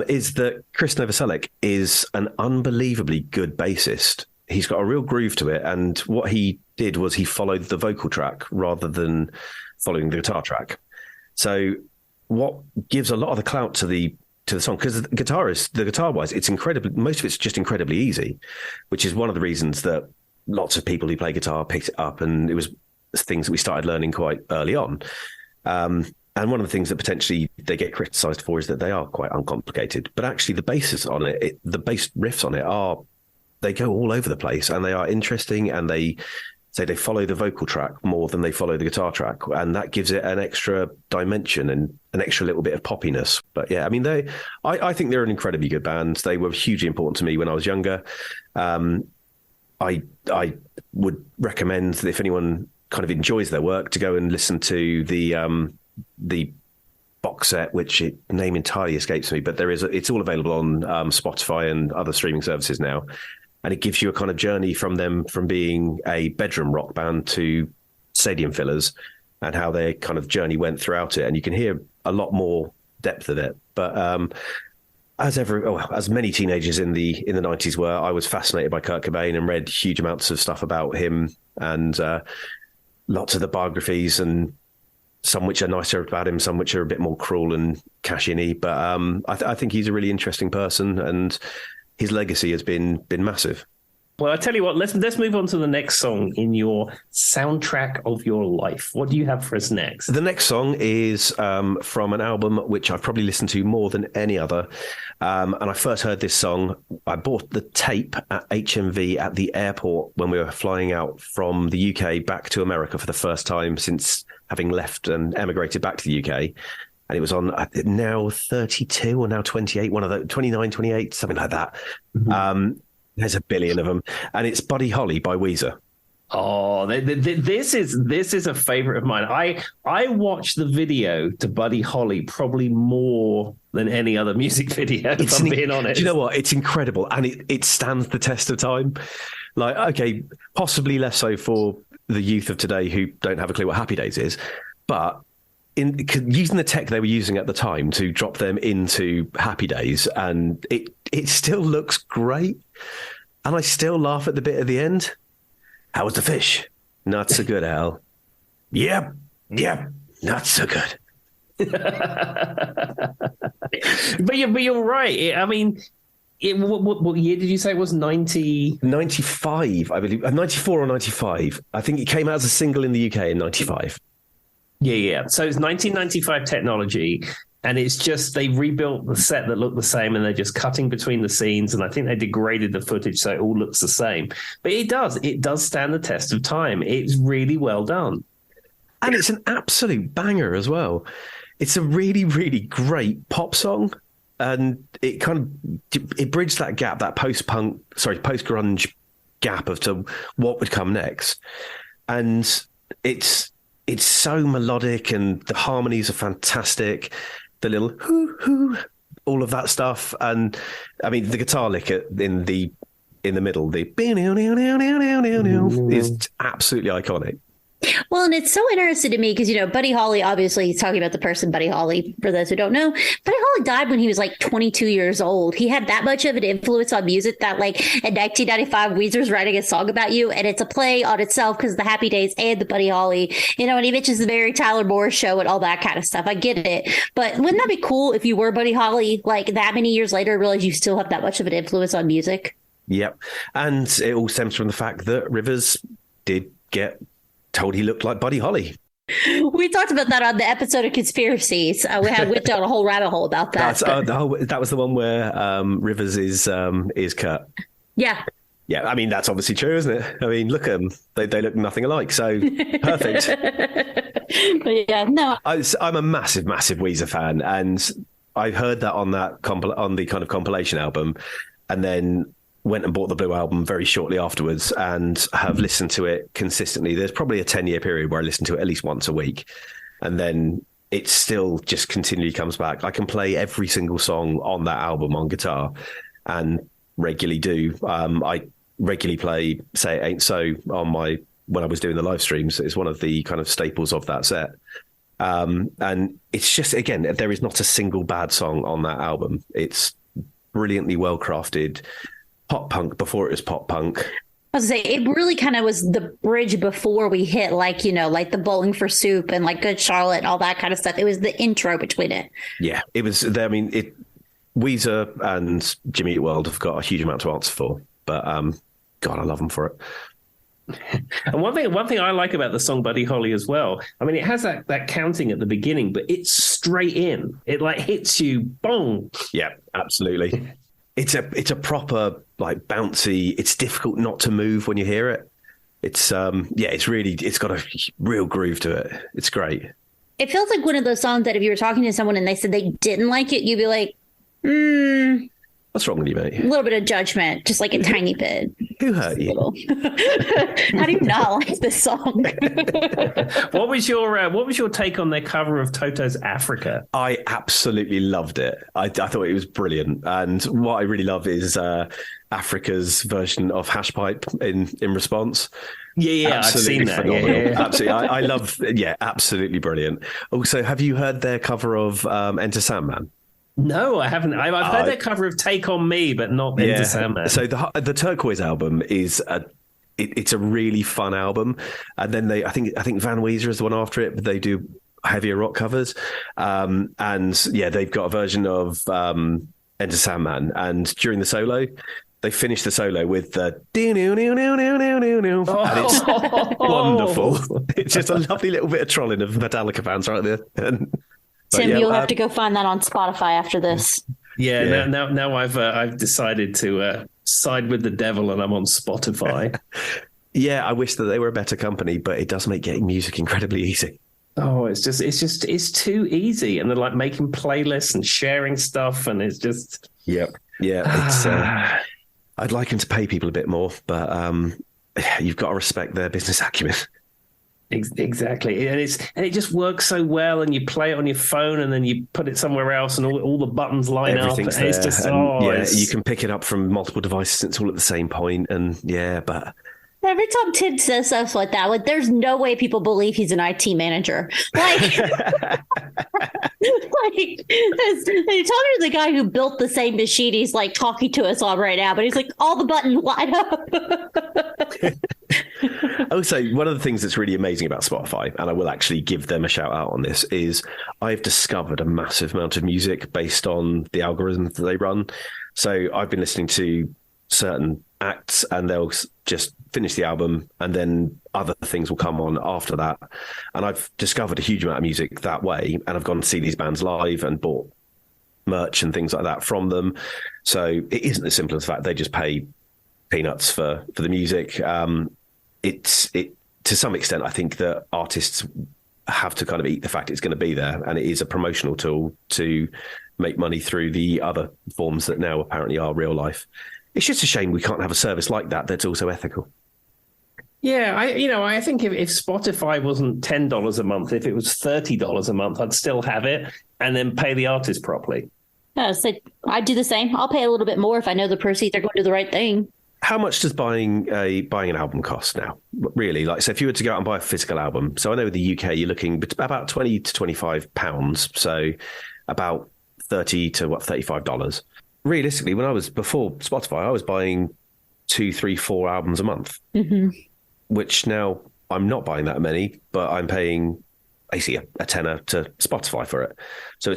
Is that Chris Novoselic is an unbelievably good bassist. He's got a real groove to it. And what he did was he followed the vocal track rather than following the guitar track. So what gives a lot of the clout to the song, because the guitar wise, it's most of it's just incredibly easy, which is one of the reasons that lots of people who play guitar picked it up, and it was things that we started learning quite early on. And one of the things that potentially they get criticised for is that they are quite uncomplicated, but actually the basses on it, the bass riffs on it they go all over the place, and they are interesting, and they follow the vocal track more than they follow the guitar track, and that gives it an extra dimension and an extra little bit of poppiness. But yeah, I mean, I think they're an incredibly good band. They were hugely important to me when I was younger. I would recommend that if anyone kind of enjoys their work, to go and listen to the box set, which name entirely escapes me, but it's all available on Spotify and other streaming services now. And it gives you a kind of journey from being a bedroom rock band to stadium fillers, and how their kind of journey went throughout it. And you can hear a lot more depth of it. But as many teenagers in the 90s were, I was fascinated by Kurt Cobain and read huge amounts of stuff about him, and lots of the biographies, and some which are nicer about him, some which are a bit more cruel and cash-in-y. But I think he's a really interesting person, and his legacy has been massive. Well, I tell you what, let's move on to the next song in your soundtrack of your life. What do you have for us next? The next song is from an album which I've probably listened to more than any other. And I first heard this song, I bought the tape at HMV at the airport when we were flying out from the UK back to America for the first time since having left and emigrated back to the UK. And it was on now 32 or now 28, one of the 29, 28, something like that. Mm-hmm. There's a billion of them. And it's Buddy Holly by Weezer. Oh, this is a favorite of mine. I watched the video to Buddy Holly probably more than any other music video, if I'm being honest. Do you know what? It's incredible, and it stands the test of time. Like, okay, possibly less so for the youth of today who don't have a clue what Happy Days is, but using the tech they were using at the time to drop them into Happy Days, and it still looks great, and I still laugh at the bit at the end. How was the fish? Not so good, Al. Yep, not so good. But you're right. I mean, what year did you say it was? 95, I believe. 94 or 95. I think it came out as a single in the UK in 95. Yeah. So it's 1995 technology. And it's just they rebuilt the set that looked the same, and they're just cutting between the scenes. And I think they degraded the footage so it all looks the same. But it does stand the test of time. It's really well done. And it's an absolute banger as well. It's a really, really great pop song. And it bridged that gap, that post-grunge gap of to what would come next. And it's so melodic, and the harmonies are fantastic. The little hoo, all of that stuff. And I mean, the guitar lick in the middle, the is absolutely iconic. Well, and it's so interesting to me because, Buddy Holly, obviously he's talking about the person Buddy Holly, for those who don't know. Buddy Holly died when he was like 22 years old. He had that much of an influence on music that like in 1995, Weezer's writing a song about you, and it's a play on itself because the Happy Days and the Buddy Holly, and he mentions the Mary Tyler Moore Show and all that kind of stuff. I get it. But wouldn't that be cool if you were Buddy Holly like that many years later and realize you still have that much of an influence on music? Yep. And it all stems from the fact that Rivers did get told he looked like Buddy Holly. We talked about that on the episode of Conspiracies. We went down a whole rabbit hole about that. That was the one where Rivers is cut. Yeah. Yeah, I mean, that's obviously true, isn't it? I mean, look at them. They look nothing alike, so perfect. But yeah, no. I'm a massive, massive Weezer fan, and I heard that on the kind of compilation album, and then went and bought the Blue album very shortly afterwards and have listened to it consistently. There's probably a 10-year period where I listen to it at least once a week. And then it still just continually comes back. I can play every single song on that album on guitar and regularly do. I regularly play Say It Ain't So when I was doing the live streams. It's one of the kind of staples of that set. And it's just, again, there is not a single bad song on that album. It's brilliantly well crafted. Pop punk before it was pop punk. I was going to say, it really kind of was the bridge before we hit like the Bowling for Soup and like Good Charlotte and all that kind of stuff. It was the intro between it. Yeah, it was. I mean, Weezer and Jimmy Eat World have got a huge amount to answer for, but God, I love them for it. And one thing I like about the song Buddy Holly as well, I mean, it has that counting at the beginning, but it's straight in. It like hits you, boom. Yeah, absolutely. It's a proper like bouncy. It's difficult not to move when you hear it. It's it's got a real groove to it. It's great. It feels like one of those songs that if you were talking to someone and they said they didn't like it, you'd be like, what's wrong with you, mate? A little bit of judgment, just like a tiny bit. Who hurt you? How do you not like this song? What was your take on their cover of Toto's Africa? I absolutely loved it. I thought it was brilliant. And what I really love is Africa's version of Hash Pipe in response. Yeah, absolutely I've seen phenomenal. that. Yeah. Absolutely, I love. Yeah, absolutely brilliant. Also, have you heard their cover of Enter Sandman? No, I haven't. I've heard their cover of Take On Me, but not Enter Sandman. So the Turquoise album is it's a really fun album, and then I think Van Weezer is the one after it, but they do heavier rock covers, and yeah, they've got a version of Enter Sandman, and during the solo, they finish the solo with the and it's wonderful. It's just a lovely little bit of trolling of Metallica fans right there. Tim, you'll have to go find that on Spotify after this. Yeah. Now I've decided to side with the devil, and I'm on Spotify. Yeah, I wish that they were a better company, but it does make getting music incredibly easy. Oh, it's too easy, and they're like making playlists and sharing stuff, and it's just yeah. It's I'd like them to pay people a bit more, but you've got to respect their business acumen. Exactly, and it just works so well. And you play it on your phone, and then you put it somewhere else, and all the buttons line Everything's up. there. It's just you can pick it up from multiple devices. It's all at the same point, and but every time Tim says stuff like that, like there's no way people believe he's an IT manager. Like, you're talking to the guy who built the same machine he's like talking to us on right now, but he's like, all the buttons line up. Also, one of the things that's really amazing about Spotify, and I will actually give them a shout out on this, is I've discovered a massive amount of music based on the algorithms that they run. So I've been listening to certain acts and they'll just finish the album and then other things will come on after that. And I've discovered a huge amount of music that way. And I've gone to see these bands live and bought merch and things like that from them. So it isn't as simple as the fact they just pay peanuts for the music. It to some extent, I think that artists have to kind of eat the fact it's going to be there, and it is a promotional tool to make money through the other forms that now apparently are real life. It's just a shame we can't have a service like that that's also ethical. Yeah, I think if Spotify wasn't $10 a month, if it was $30 a month, I'd still have it and then pay the artist properly. So I'd do the same. I'll pay a little bit more if I know the proceeds are going to do the right thing. How much does buying an album cost now? Really, like, so if you were to go out and buy a physical album, so I know in the UK you're looking about £20 to £25, so about $30 to $35. Realistically, when I was before Spotify, I was buying 2, 3, 4 albums a month, which now I'm not buying that many, but I'm paying basically a tenner to Spotify for it. So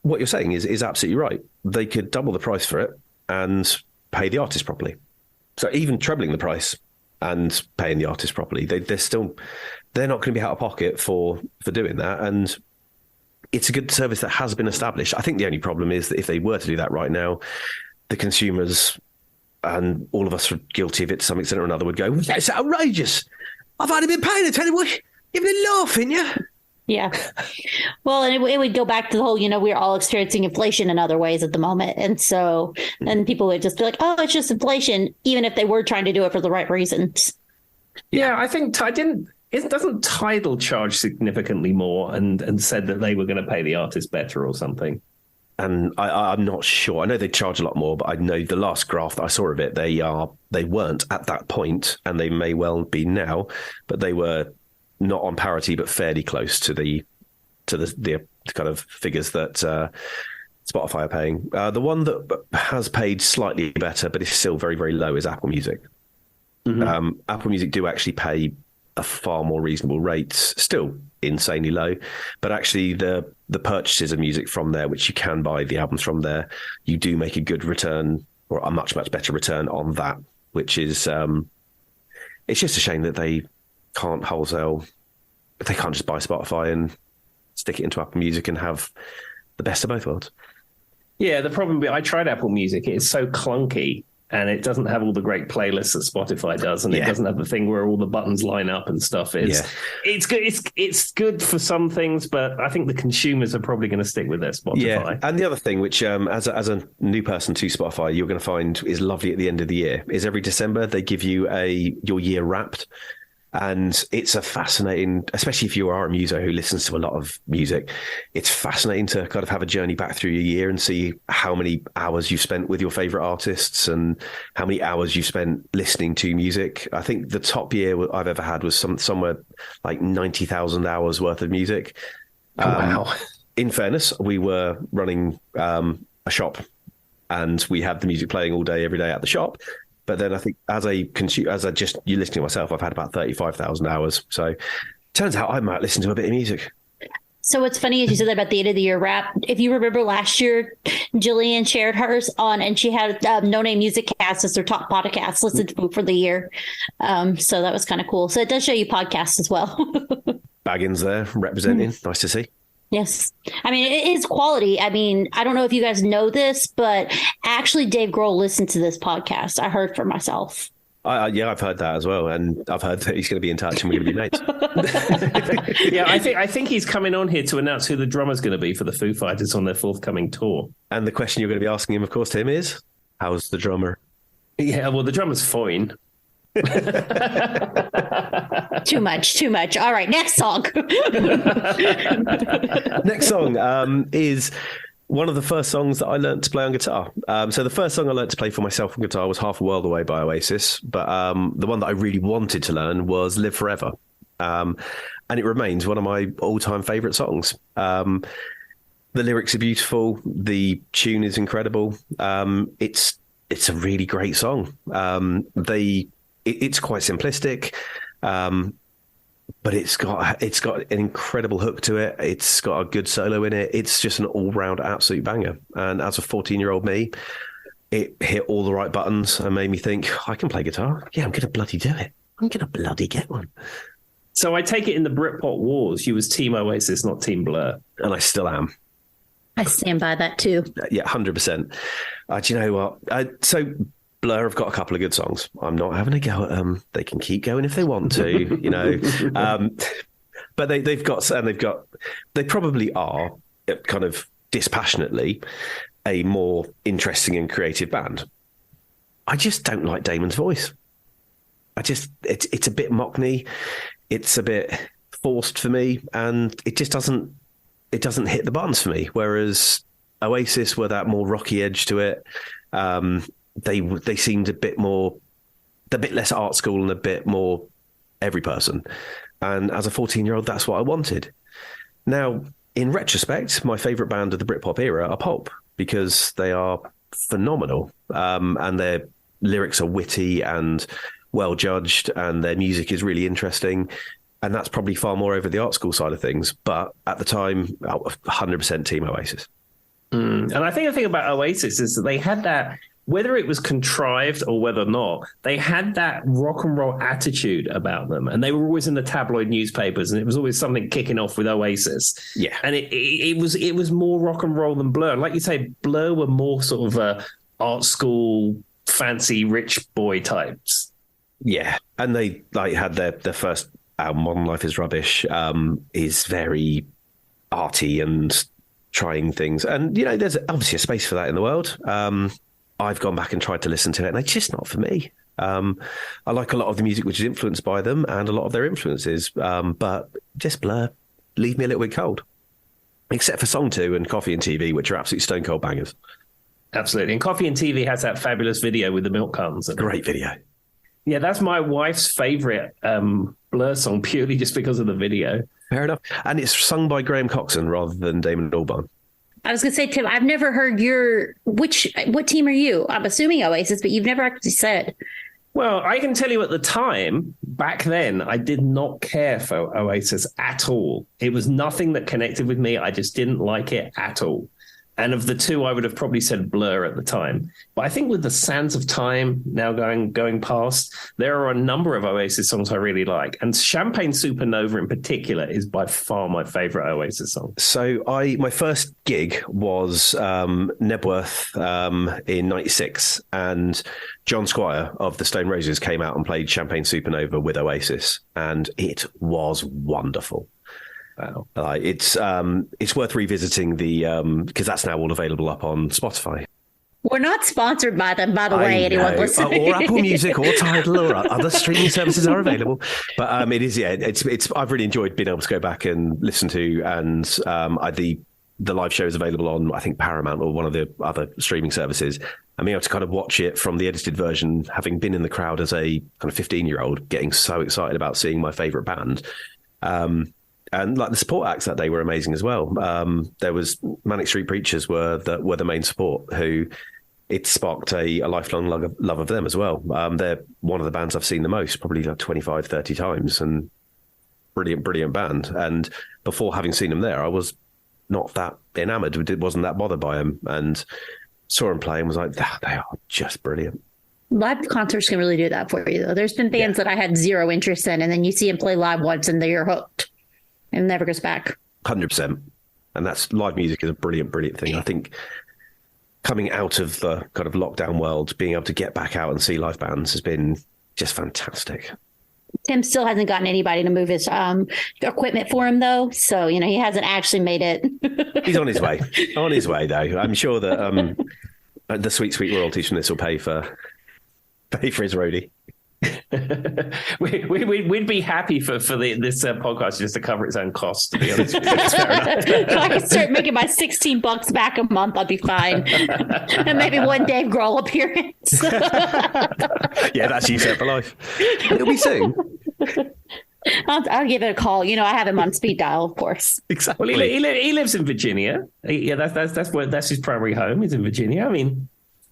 what you're saying is absolutely right. They could double the price for it and pay the artist properly. So even trebling the price and paying the artist properly, they're not going to be out of pocket for doing that. And it's a good service that has been established. I think the only problem is that if they were to do that right now, the consumers and all of us are guilty of it to some extent or another would go, well, that's outrageous. I've only been paying attention. You've been laughing, yeah? Yeah. Well, and it would go back to the whole, we're all experiencing inflation in other ways at the moment. And so then people would just be like, oh, it's just inflation, even if they were trying to do it for the right reasons. Yeah, I think doesn't Tidal charge significantly more and said that they were going to pay the artist better or something? And I'm not sure. I know they charge a lot more, but I know the last graph that I saw of it, they weren't at that point, and they may well be now, but they were not on parity, but fairly close to the kind of figures that Spotify are paying. The one that has paid slightly better, but is still very, very low, is Apple Music. Mm-hmm. Apple Music do actually pay a far more reasonable rates, still insanely low, but actually the purchases of music from there, which you can buy the albums from there, you do make a good return, or a much, much better return on that, which is it's just a shame that they can't wholesale. They can't just buy Spotify and stick it into Apple Music and have the best of both worlds. Yeah, the problem, I tried Apple Music. It's so clunky, and it doesn't have all the great playlists that Spotify does, and it doesn't have the thing where all the buttons line up and stuff. It's good. It's good for some things, but I think the consumers are probably going to stick with their Spotify. Yeah, and the other thing, which as a new person to Spotify, you're going to find is lovely at the end of the year, is every December they give you your year wrapped. And it's a fascinating, especially if you are a muso who listens to a lot of music, it's fascinating to kind of have a journey back through your year and see how many hours you've spent with your favorite artists and how many hours you've spent listening to music. I think the top year I've ever had was somewhere like 90,000 hours worth of music. Wow. In fairness, we were running a shop and we had the music playing all day, every day at the shop. But then I think you listening to myself, I've had about 35,000 hours. So turns out I might listen to a bit of music. So what's funny is you said that about the end of the year wrap. If you remember last year, Jillian shared hers on, and she had No Name Music Cast as their top podcast listened to for the year. So that was kind of cool. So it does show you podcasts as well. Baggins there representing. Mm-hmm. Nice to see. Yes. I mean, it is quality. I mean, I don't know if you guys know this, but actually Dave Grohl listened to this podcast. I heard for myself. I've heard that as well. And I've heard that he's going to be in touch and we're going to be mates. Yeah, I think he's coming on here to announce who the drummer's going to be for the Foo Fighters on their forthcoming tour. And the question you're going to be asking him, of course, Tim, is, how's the drummer? Yeah, well, the drummer's fine. Too much. All right, next song. Next song is one of the first songs that I learned to play on guitar. So the first song I learned to play for myself on guitar was Half a World Away by Oasis. But the one that I really wanted to learn was Live Forever. And it remains one of my all-time favourite songs. The lyrics are beautiful. The tune is incredible. It's a really great song. It's quite simplistic. But it's got an incredible hook to it. It's got a good solo in it. It's just an all-round absolute banger. And as a 14-year-old me, it hit all the right buttons and made me think, I can play guitar. Yeah, I'm going to bloody do it. I'm going to bloody get one. So I take it in the Britpop wars, you was Team Oasis, not Team Blur. And I still am. I stand by that too. Yeah, 100%. Do you know what? So Blur have got a couple of good songs. I'm not having a go at them. They can keep going if they want to, you know. But they probably are kind of dispassionately a more interesting and creative band. I just don't like Damon's voice. It's a bit mockney. It's a bit forced for me, and it just doesn't hit the buttons for me. Whereas Oasis were that more rocky edge to it. They seemed a bit less art school and a bit more every person. And as a 14-year-old, that's what I wanted. Now, in retrospect, my favourite band of the Britpop era are Pulp, because they are phenomenal. And their lyrics are witty and well judged, and their music is really interesting. And that's probably far more over the art school side of things. But at the time, 100% Team Oasis. And I think the thing about Oasis is that they had that, whether it was contrived or whether not, they had that rock and roll attitude about them. And they were always in the tabloid newspapers, and it was always something kicking off with Oasis. Yeah. And it was more rock and roll than Blur. And like you say, Blur were more sort of art school, fancy, rich boy types. Yeah. And they had their first album, Modern Life is Rubbish, is very arty and trying things. And, you know, there's obviously a space for that in the world. I've gone back and tried to listen to it, and it's just not for me. I like a lot of the music which is influenced by them and a lot of their influences, but just Blur leave me a little bit cold. Except for Song 2 and Coffee and TV, which are absolute stone cold bangers. Absolutely. And Coffee and TV has that fabulous video with the milk cartons. Great video. Yeah, that's my wife's favourite Blur song, purely just because of the video. Fair enough. And it's sung by Graham Coxon rather than Damon Albarn. I was going to say, Tim, I've never heard what team are you? I'm assuming Oasis, but you've never actually said. Well, I can tell you at the time, back then, I did not care for Oasis at all. It was nothing that connected with me. I just didn't like it at all. And of the two, I would have probably said Blur at the time. But I think with the sands of time now going past, there are a number of Oasis songs I really like. And Champagne Supernova in particular is by far my favourite Oasis song. So my first gig was Nebworth in 96. And John Squire of the Stone Roses came out and played Champagne Supernova with Oasis. And it was wonderful. Wow. It's worth revisiting because that's now all available up on Spotify. We're not sponsored by them, by the way, anyone listening. Or Apple Music or Tidal or other streaming services are available. But it is, yeah, it's I've really enjoyed being able to go back and listen to, and the live show is available on, I think, Paramount or one of the other streaming services. And being able to kind of watch it from the edited version, having been in the crowd as a kind of 15-year-old, getting so excited about seeing my favourite band. And like the support acts that day were amazing as well. There was Manic Street Preachers were the main support, who it sparked a lifelong love of them as well. They're one of the bands I've seen the most, probably like 25, 30 times, and brilliant band. And before having seen them there, I was not that enamoured. Wasn't that bothered by them, and saw them play and was like, they are just brilliant. Live concerts can really do that for you, though. There's been bands that I had zero interest in, and then you see them play live once and you're hooked. It never goes back. 100%. And that's live music is a brilliant thing. I think coming out of the kind of lockdown world, being able to get back out and see live bands has been just fantastic. Tim still hasn't gotten anybody to move his equipment for him, though. So, he hasn't actually made it. He's on his way. On his way, though. I'm sure that the sweet royalties from this will pay for his roadie. We'd be happy for this podcast just to cover its own costs, to be honest with you. If I could start making my $16 back a month, I'd be fine. And maybe one Dave Grohl appearance. Yeah, that's you set for life. It'll be soon. I'll give it a call. You know, I have him on speed dial, of course. Exactly. Well, he lives in Virginia. That's his primary home. He's in Virginia. I mean,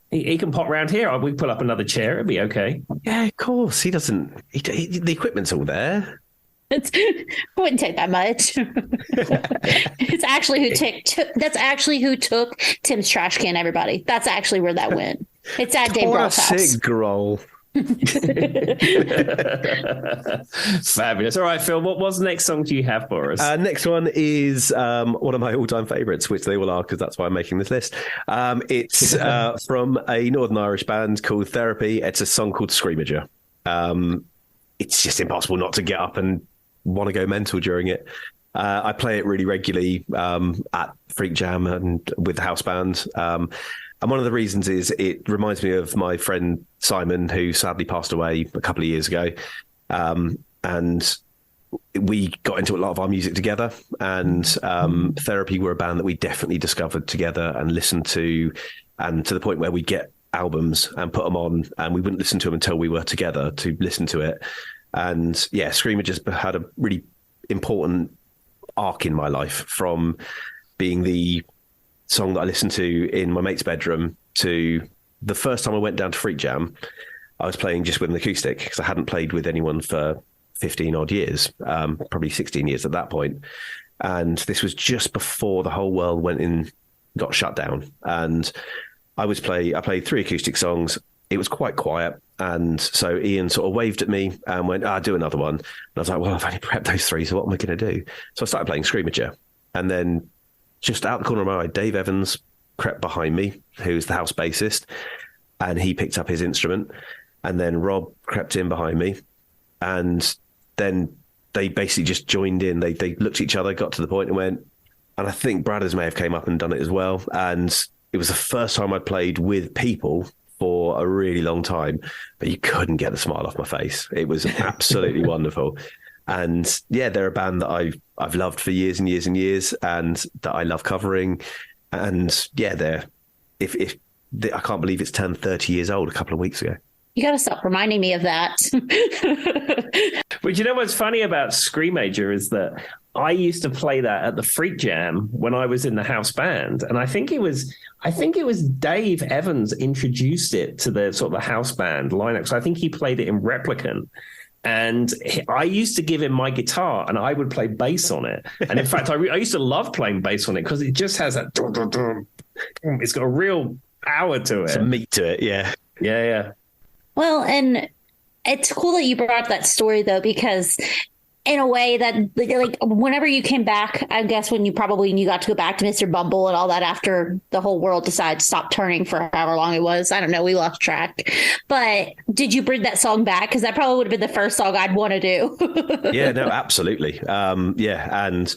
he can pop round here. We pull up another chair. It'd be okay. Yeah, of course. He doesn't. The equipment's all there. It wouldn't take that much. It's actually that's actually who took Tim's trash can. Everybody, that's actually where that went. It's at Dave Grohl's house. Classic Grohl. Fabulous. All right, Phil, what's the next song do you have for us? Next one is one of my all-time favourites, which they all are because that's why I'm making this list. It's from a Northern Irish band called Therapy. It's a song called Screamager. It's just impossible not to get up and want to go mental during it. I play it really regularly at Freak Jam and with the house band. And one of the reasons is it reminds me of my friend Simon, who sadly passed away a couple of years ago. And we got into a lot of our music together. And Therapy were a band that we definitely discovered together and listened to, and to the point where we get albums and put them on, and we wouldn't listen to them until we were together to listen to it. And yeah, Screamer just had a really important arc in my life, from being the song that I listened to in my mate's bedroom to the first time I went down to Freak Jam. I was playing just with an acoustic because I hadn't played with anyone for 15 odd years, probably 16 years at that point. And this was just before the whole world went in, got shut down. And I played 3 acoustic songs. It was quite quiet. And so Ian sort of waved at me and went, do another one. And I was like, well, I've only prepped those 3, so what am I going to do? So I started playing Screamager. And then just out the corner of my eye, Dave Evans crept behind me, who's the house bassist, and he picked up his instrument. And then Rob crept in behind me. And then they basically just joined in. They looked at each other, got to the point and went, and I think Bradders may have came up and done it as well. And it was the first time I'd played with people for a really long time, but you couldn't get the smile off my face. It was absolutely wonderful. And yeah, they're a band that I've loved for years and years and years, and that I love covering. And yeah, I can't believe it's turned 30 years old a couple of weeks ago. You got to stop reminding me of that. But you know what's funny about Screamager is that I used to play that at the Freak Jam when I was in the house band, and I think it was Dave Evans introduced it to the sort of the house band lineup. So I think he played it in Replicant. And I used to give him my guitar and I would play bass on it. And in fact, I used to love playing bass on it because it just has that, dum, dum, dum. It's got a real power to it. Some meat to it, yeah. Yeah. Well, and it's cool that you brought up that story, though, because in a way that, like, whenever you came back, I guess when you got to go back to Mr. Bumble and all that after the whole world decided to stop turning for however long it was. I don't know. We lost track. But did you bring that song back? Because that probably would have been the first song I'd want to do. Yeah, no, absolutely. And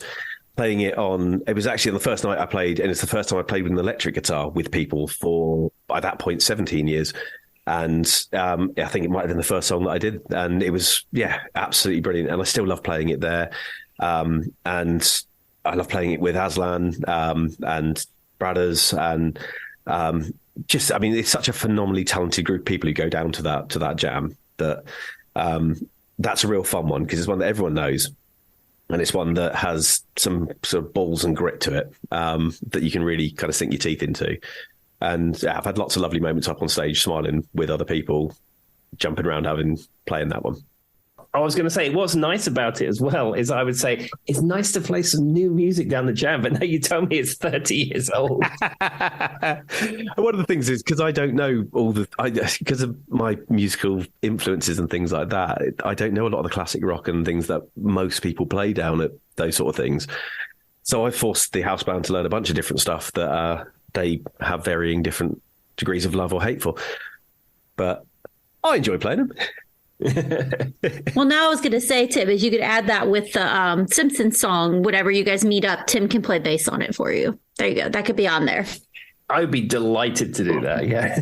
playing it it was actually on the first night I played, and it's the first time I played with an electric guitar with people for, by that point, 17 years. And I think it might have been the first song that I did. And it was, absolutely brilliant. And I still love playing it there. And I love playing it with Aslan and Bradders. And it's such a phenomenally talented group of people who go down to that jam that that's a real fun one, because it's one that everyone knows. And it's one that has some sort of balls and grit to it that you can really kind of sink your teeth into. And I've had lots of lovely moments up on stage, smiling with other people, jumping around, playing that one. I was going to say, what's nice about it as well is I would say it's nice to play some new music down the jam, but now you tell me it's 30 years old. One of the things is, because I don't know because of my musical influences and things like that, I don't know a lot of the classic rock and things that most people play down at those sort of things. So I forced the house band to learn a bunch of different stuff that they have varying different degrees of love or hate for. But I enjoy playing them. Well, now I was going to say, Tim, is you could add that with the Simpsons song, whenever you guys meet up, Tim can play bass on it for you. There you go. That could be on there. I would be delighted to do that, yeah.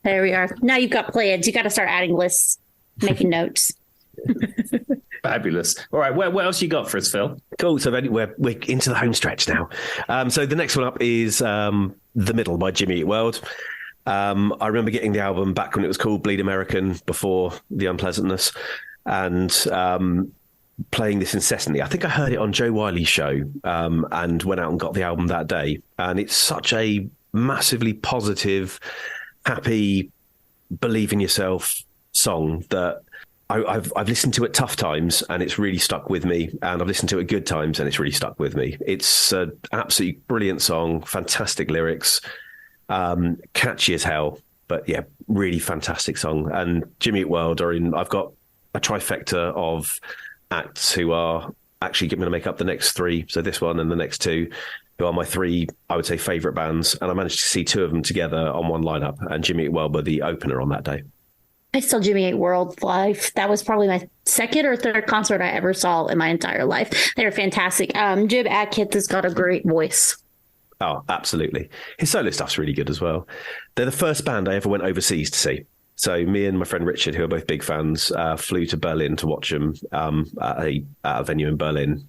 There we are. Now you've got plans. You got to start adding lists, making notes. Fabulous. All right, what else you got for us, Phil? Cool. So we're into the home stretch now. So the next one up is The Middle by Jimmy Eat World. I remember getting the album back when it was called Bleed American, before the unpleasantness, and playing this incessantly. I think I heard it on Joe Wiley's show, and went out and got the album that day. And it's such a massively positive, happy, believe in yourself song that I've listened to at tough times and it's really stuck with me, and I've listened to it at good times and it's really stuck with me. It's an absolutely brilliant song, fantastic lyrics, catchy as hell, but yeah, really fantastic song. And Jimmy Eat World I've got a trifecta of acts who are actually going to make up the next three. So this one and the next two, who are my three, I would say, favourite bands. And I managed to see two of them together on one lineup, and Jimmy Eat World were the opener on that day. I saw Jimmy Eat World live. That was probably my second or third concert I ever saw in my entire life. They were fantastic. Jim Adkins has got a great voice. Oh, absolutely. His solo stuff's really good as well. They're the first band I ever went overseas to see. So me and my friend Richard, who are both big fans, flew to Berlin to watch them at a venue in Berlin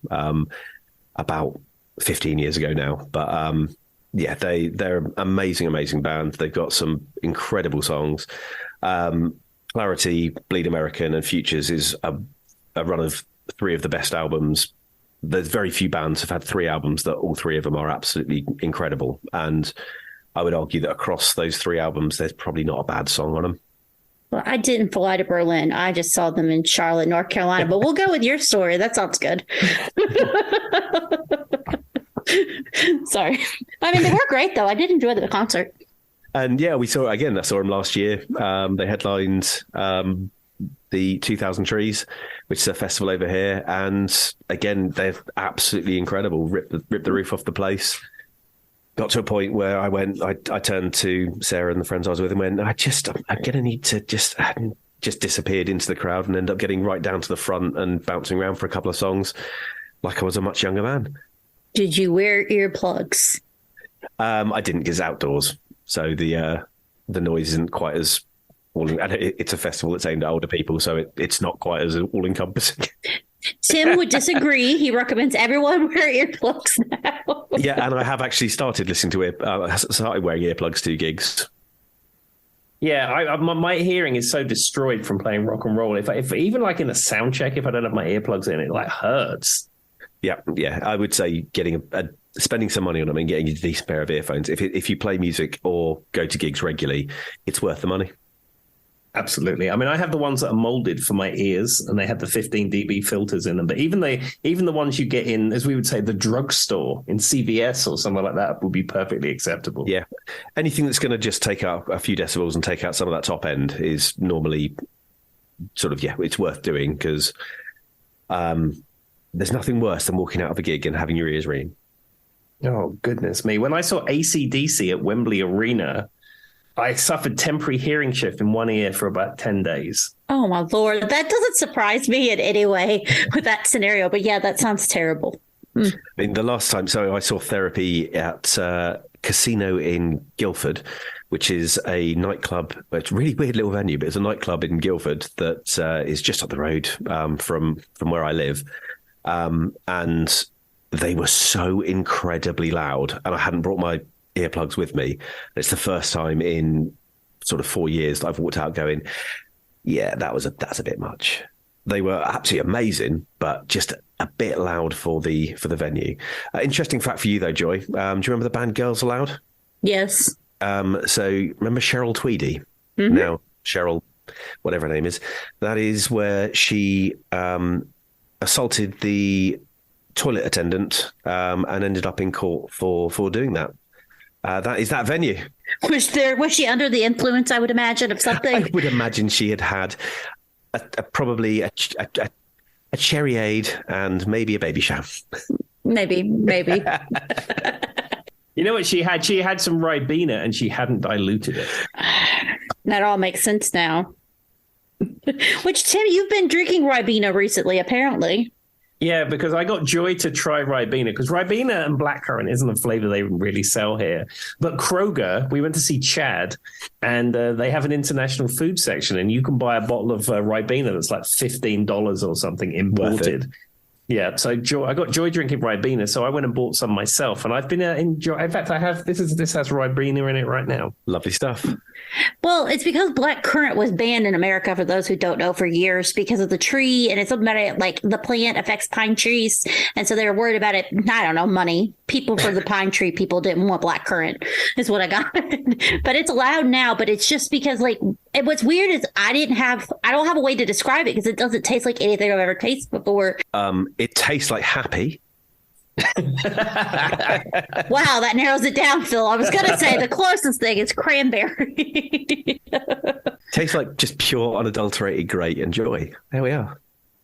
about 15 years ago now. But yeah, they're an amazing, amazing band. They've got some incredible songs. Clarity, Bleed American, and Futures is a run of three of the best albums. There's very few bands have had three albums that all three of them are absolutely incredible. And I would argue that across those three albums, there's probably not a bad song on them. Well, I didn't fly to Berlin. I just saw them in Charlotte, North Carolina. But we'll go with your story. That sounds good. Sorry. I mean, they were great, though. I did enjoy the concert. And yeah, I saw them last year. They headlined the 2000 Trees, which is a festival over here. And again, they're absolutely incredible. Ripped the roof off the place. Got to a point where I turned to Sarah and the friends I was with and went, I'm going to need to just disappeared into the crowd and end up getting right down to the front and bouncing around for a couple of songs like I was a much younger man. Did you wear earplugs? I didn't, because it's outdoors. So the noise isn't quite as it's a festival that's aimed at older people, so it's not quite as all encompassing. Tim would disagree. He recommends everyone wear earplugs now. Yeah, and I have actually started listening to started wearing earplugs to gigs. Yeah, my hearing is so destroyed from playing rock and roll. If even like in a sound check, if I don't have my earplugs in, it like hurts. Yeah. I would say spending some money on them and getting a decent pair of earphones. If you play music or go to gigs regularly, it's worth the money. Absolutely. I mean, I have the ones that are molded for my ears, and they have the 15 dB filters in them. But even the ones you get in, as we would say, the drugstore in CVS or somewhere like that would be perfectly acceptable. Yeah. Anything that's going to just take out a few decibels and take out some of that top end is normally sort of, it's worth doing, because there's nothing worse than walking out of a gig and having your ears ringing. Oh, goodness me. When I saw AC/DC at Wembley Arena, I suffered temporary hearing shift in one ear for about 10 days. Oh, my Lord. That doesn't surprise me in any way with that scenario. But yeah, that sounds terrible. I mean, the last time, I saw Therapy at Casino in Guildford, which is a nightclub. It's a really weird little venue, but it's a nightclub in Guildford that is just up the road from where I live. And they were so incredibly loud, and I hadn't brought my earplugs with me. It's the first time in sort of 4 years that I've walked out going, yeah, that's a bit much. They were absolutely amazing, but just a bit loud for the venue. Interesting fact for you though, Joy. Do you remember the band Girls Aloud? Yes. So remember Cheryl Tweedy? Mm-hmm. Now Cheryl, whatever her name is, that is where she assaulted the toilet attendant and ended up in court for doing that. That is that venue. Was she under the influence, I would imagine, of something? I would imagine she had probably a cherryade and maybe a baby sham. Maybe. You know what she had? She had some Ribena and she hadn't diluted it. That all makes sense now. Which, Tim, you've been drinking Ribena recently, apparently. Yeah, because I got Joy to try Ribena, because Ribena and blackcurrant isn't a flavor they really sell here. But Kroger, we went to see Chad, and they have an international food section, and you can buy a bottle of Ribena that's like $15 or something imported. Yeah, so I got Joy drinking Ribena, so I went and bought some myself, and I've been enjoying. In fact, I have this has Ribena in it right now. Lovely stuff. Well, it's because blackcurrant was banned in America, for those who don't know, for years because of the tree, and it's something about it, like the plant affects pine trees, and so they were worried about it. I don't know, money. People for the pine tree people didn't want blackcurrant, is what I got. But it's allowed now. But it's just because, like, what's weird is I don't have a way to describe it because it doesn't taste like anything I've ever tasted before. It tastes like happy. Wow, that narrows it down, Phil. I was going to say the closest thing is cranberry. Tastes like just pure, unadulterated great and joy. There we are.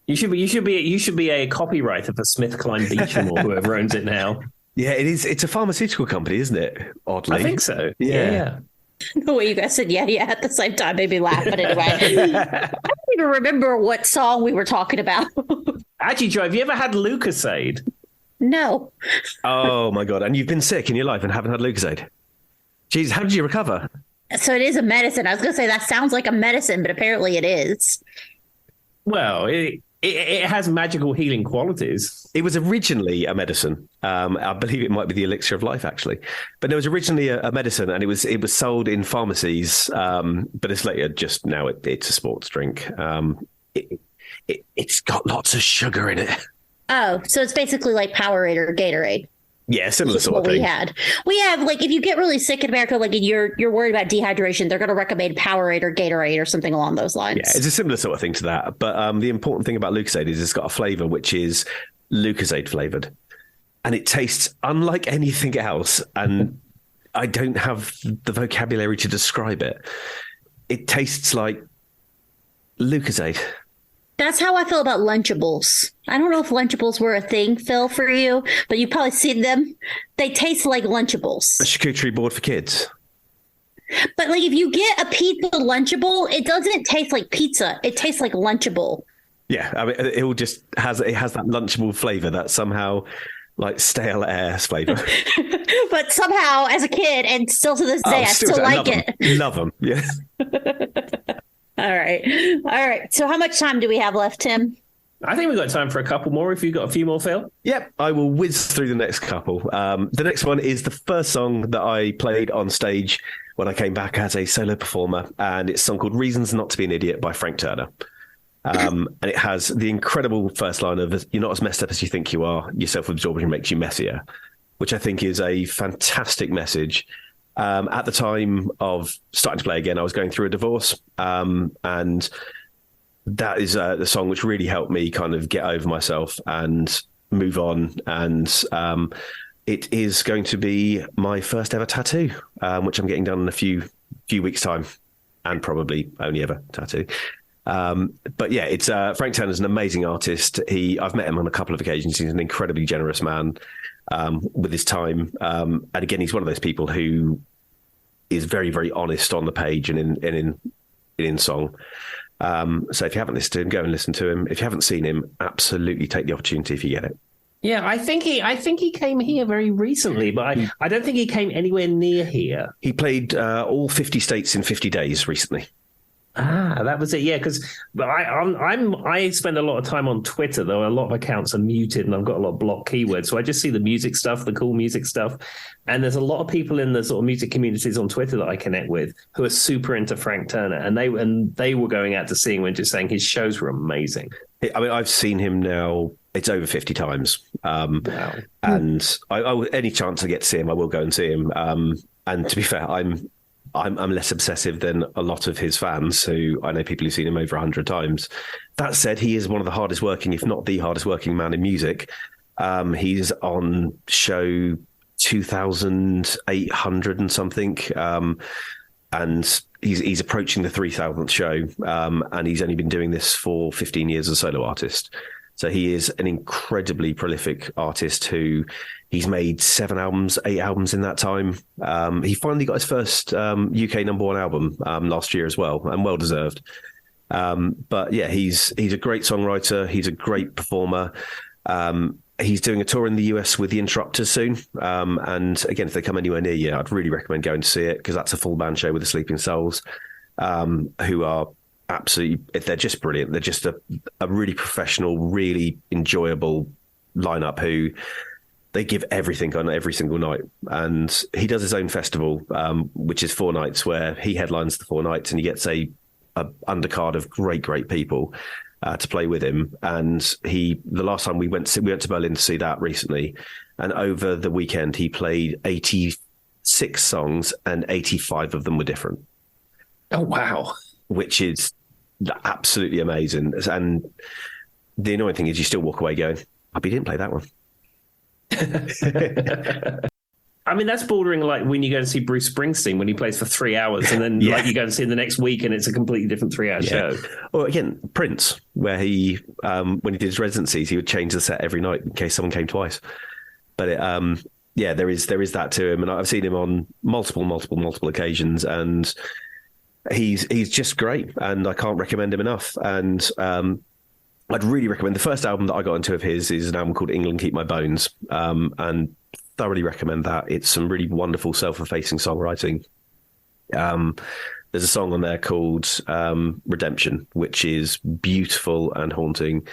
You should be a copywriter for SmithKline Beecham or whoever owns it now. Yeah, it is. It's a pharmaceutical company, isn't it? Oddly, I think so. Yeah. The way you guys said yeah at the same time made me laugh. But anyway, I don't even remember what song we were talking about. Actually, Joe, have you ever had Lucozade? No. Oh my God! And you've been sick in your life and haven't had Lucozade? Jeez, how did you recover? So it is a medicine. I was going to say that sounds like a medicine, but apparently it is. Well, it has magical healing qualities. It was originally a medicine. I believe it might be the elixir of life, actually. But it was originally a medicine, and it was sold in pharmacies. But it's later just now it's a sports drink. It's got lots of sugar in it. Oh, so it's basically like Powerade or Gatorade. Yeah, similar sort of thing. We have, like, if you get really sick in America, like, and you're worried about dehydration, they're going to recommend Powerade or Gatorade or something along those lines. Yeah, it's a similar sort of thing to that. But the important thing about Lucozade is it's got a flavor which is Lucozade flavored, and it tastes unlike anything else. And I don't have the vocabulary to describe it. It tastes like Lucozade. That's how I feel about Lunchables. I don't know if Lunchables were a thing, Phil, for you, but you've probably seen them. They taste like Lunchables. A charcuterie board for kids. But, like, if you get a pizza Lunchable, it doesn't taste like pizza. It tastes like Lunchable. Yeah, I mean, it has that Lunchable flavor, that somehow like stale air flavor. But somehow, as a kid, and still to this day, I still like it. Love them. Yeah. All right. So how much time do we have left, Tim? I think we've got time for a couple more. If you've got a few more, Phil. Yep, I will whiz through the next couple. The next one is the first song that I played on stage when I came back as a solo performer, and it's a song called Reasons Not to Be an Idiot by Frank Turner. And it has the incredible first line of, "You're not as messed up as you think you are. Your self-absorption makes you messier," which I think is a fantastic message. At the time of starting to play again, I was going through a divorce, and that is the song which really helped me kind of get over myself and move on. And it is going to be my first ever tattoo, which I'm getting done in a few weeks' time, and probably only ever tattoo. But yeah, it's Frank Turner's an amazing artist. I've met him on a couple of occasions. He's an incredibly generous man with his time, and again, he's one of those people who is very, very honest on the page and in song. So if you haven't listened to him, go and listen to him. If you haven't seen him, absolutely take the opportunity if you get it. Yeah, I think he came here very recently, but I don't think he came anywhere near here. He played all 50 states in 50 days recently. Ah, that was it. Yeah, because I spend a lot of time on Twitter, though a lot of accounts are muted and I've got a lot of blocked keywords. So I just see the music stuff, the cool music stuff. And there's a lot of people in the sort of music communities on Twitter that I connect with who are super into Frank Turner. And they were going out to see him and just saying his shows were amazing. I mean, I've seen him now. It's over 50 times. Wow. And any chance I get to see him, I will go and see him. And to be fair, I'm less obsessive than a lot of his fans, who I know people who've seen him over 100 times. That said, he is one of the hardest working, if not the hardest working man in music. He's on show 2,800 and something. And he's approaching the 3,000th show. And he's only been doing this for 15 years as a solo artist. So he is an incredibly prolific artist who he's made 8 albums in that time. He finally got his first UK number one album last year as well, and well deserved. But yeah, he's a great songwriter. He's a great performer. He's doing a tour in the US with the Interrupters soon. And again, if they come anywhere near you, I'd really recommend going to see it, because that's a full band show with the Sleeping Souls, who are absolutely, they're just brilliant. They're just a really professional, really enjoyable lineup who they give everything on every single night. And he does his own festival, which is 4 nights, where he headlines the 4 nights, and he gets a undercard of great people to play with him. And the last time we went to Berlin to see that recently, and over the weekend he played 86 songs and 85 of them were different. Oh wow. Which is absolutely amazing. And the annoying thing is you still walk away going, oh, he didn't play that one. I mean, that's bordering like when you go to see Bruce Springsteen when he plays for 3 hours, and then like you go to see him the next week and it's a completely different 3-hour show. Or again, Prince, where he when he did his residencies, he would change the set every night in case someone came twice. But there is that to him, and I've seen him on multiple occasions, and he's just great, and I can't recommend him enough. And I'd really recommend the first album that I got into of his is an album called England Keep My Bones, and thoroughly recommend that. It's some really wonderful self-effacing songwriting. There's a song on there called Redemption, which is beautiful and haunting,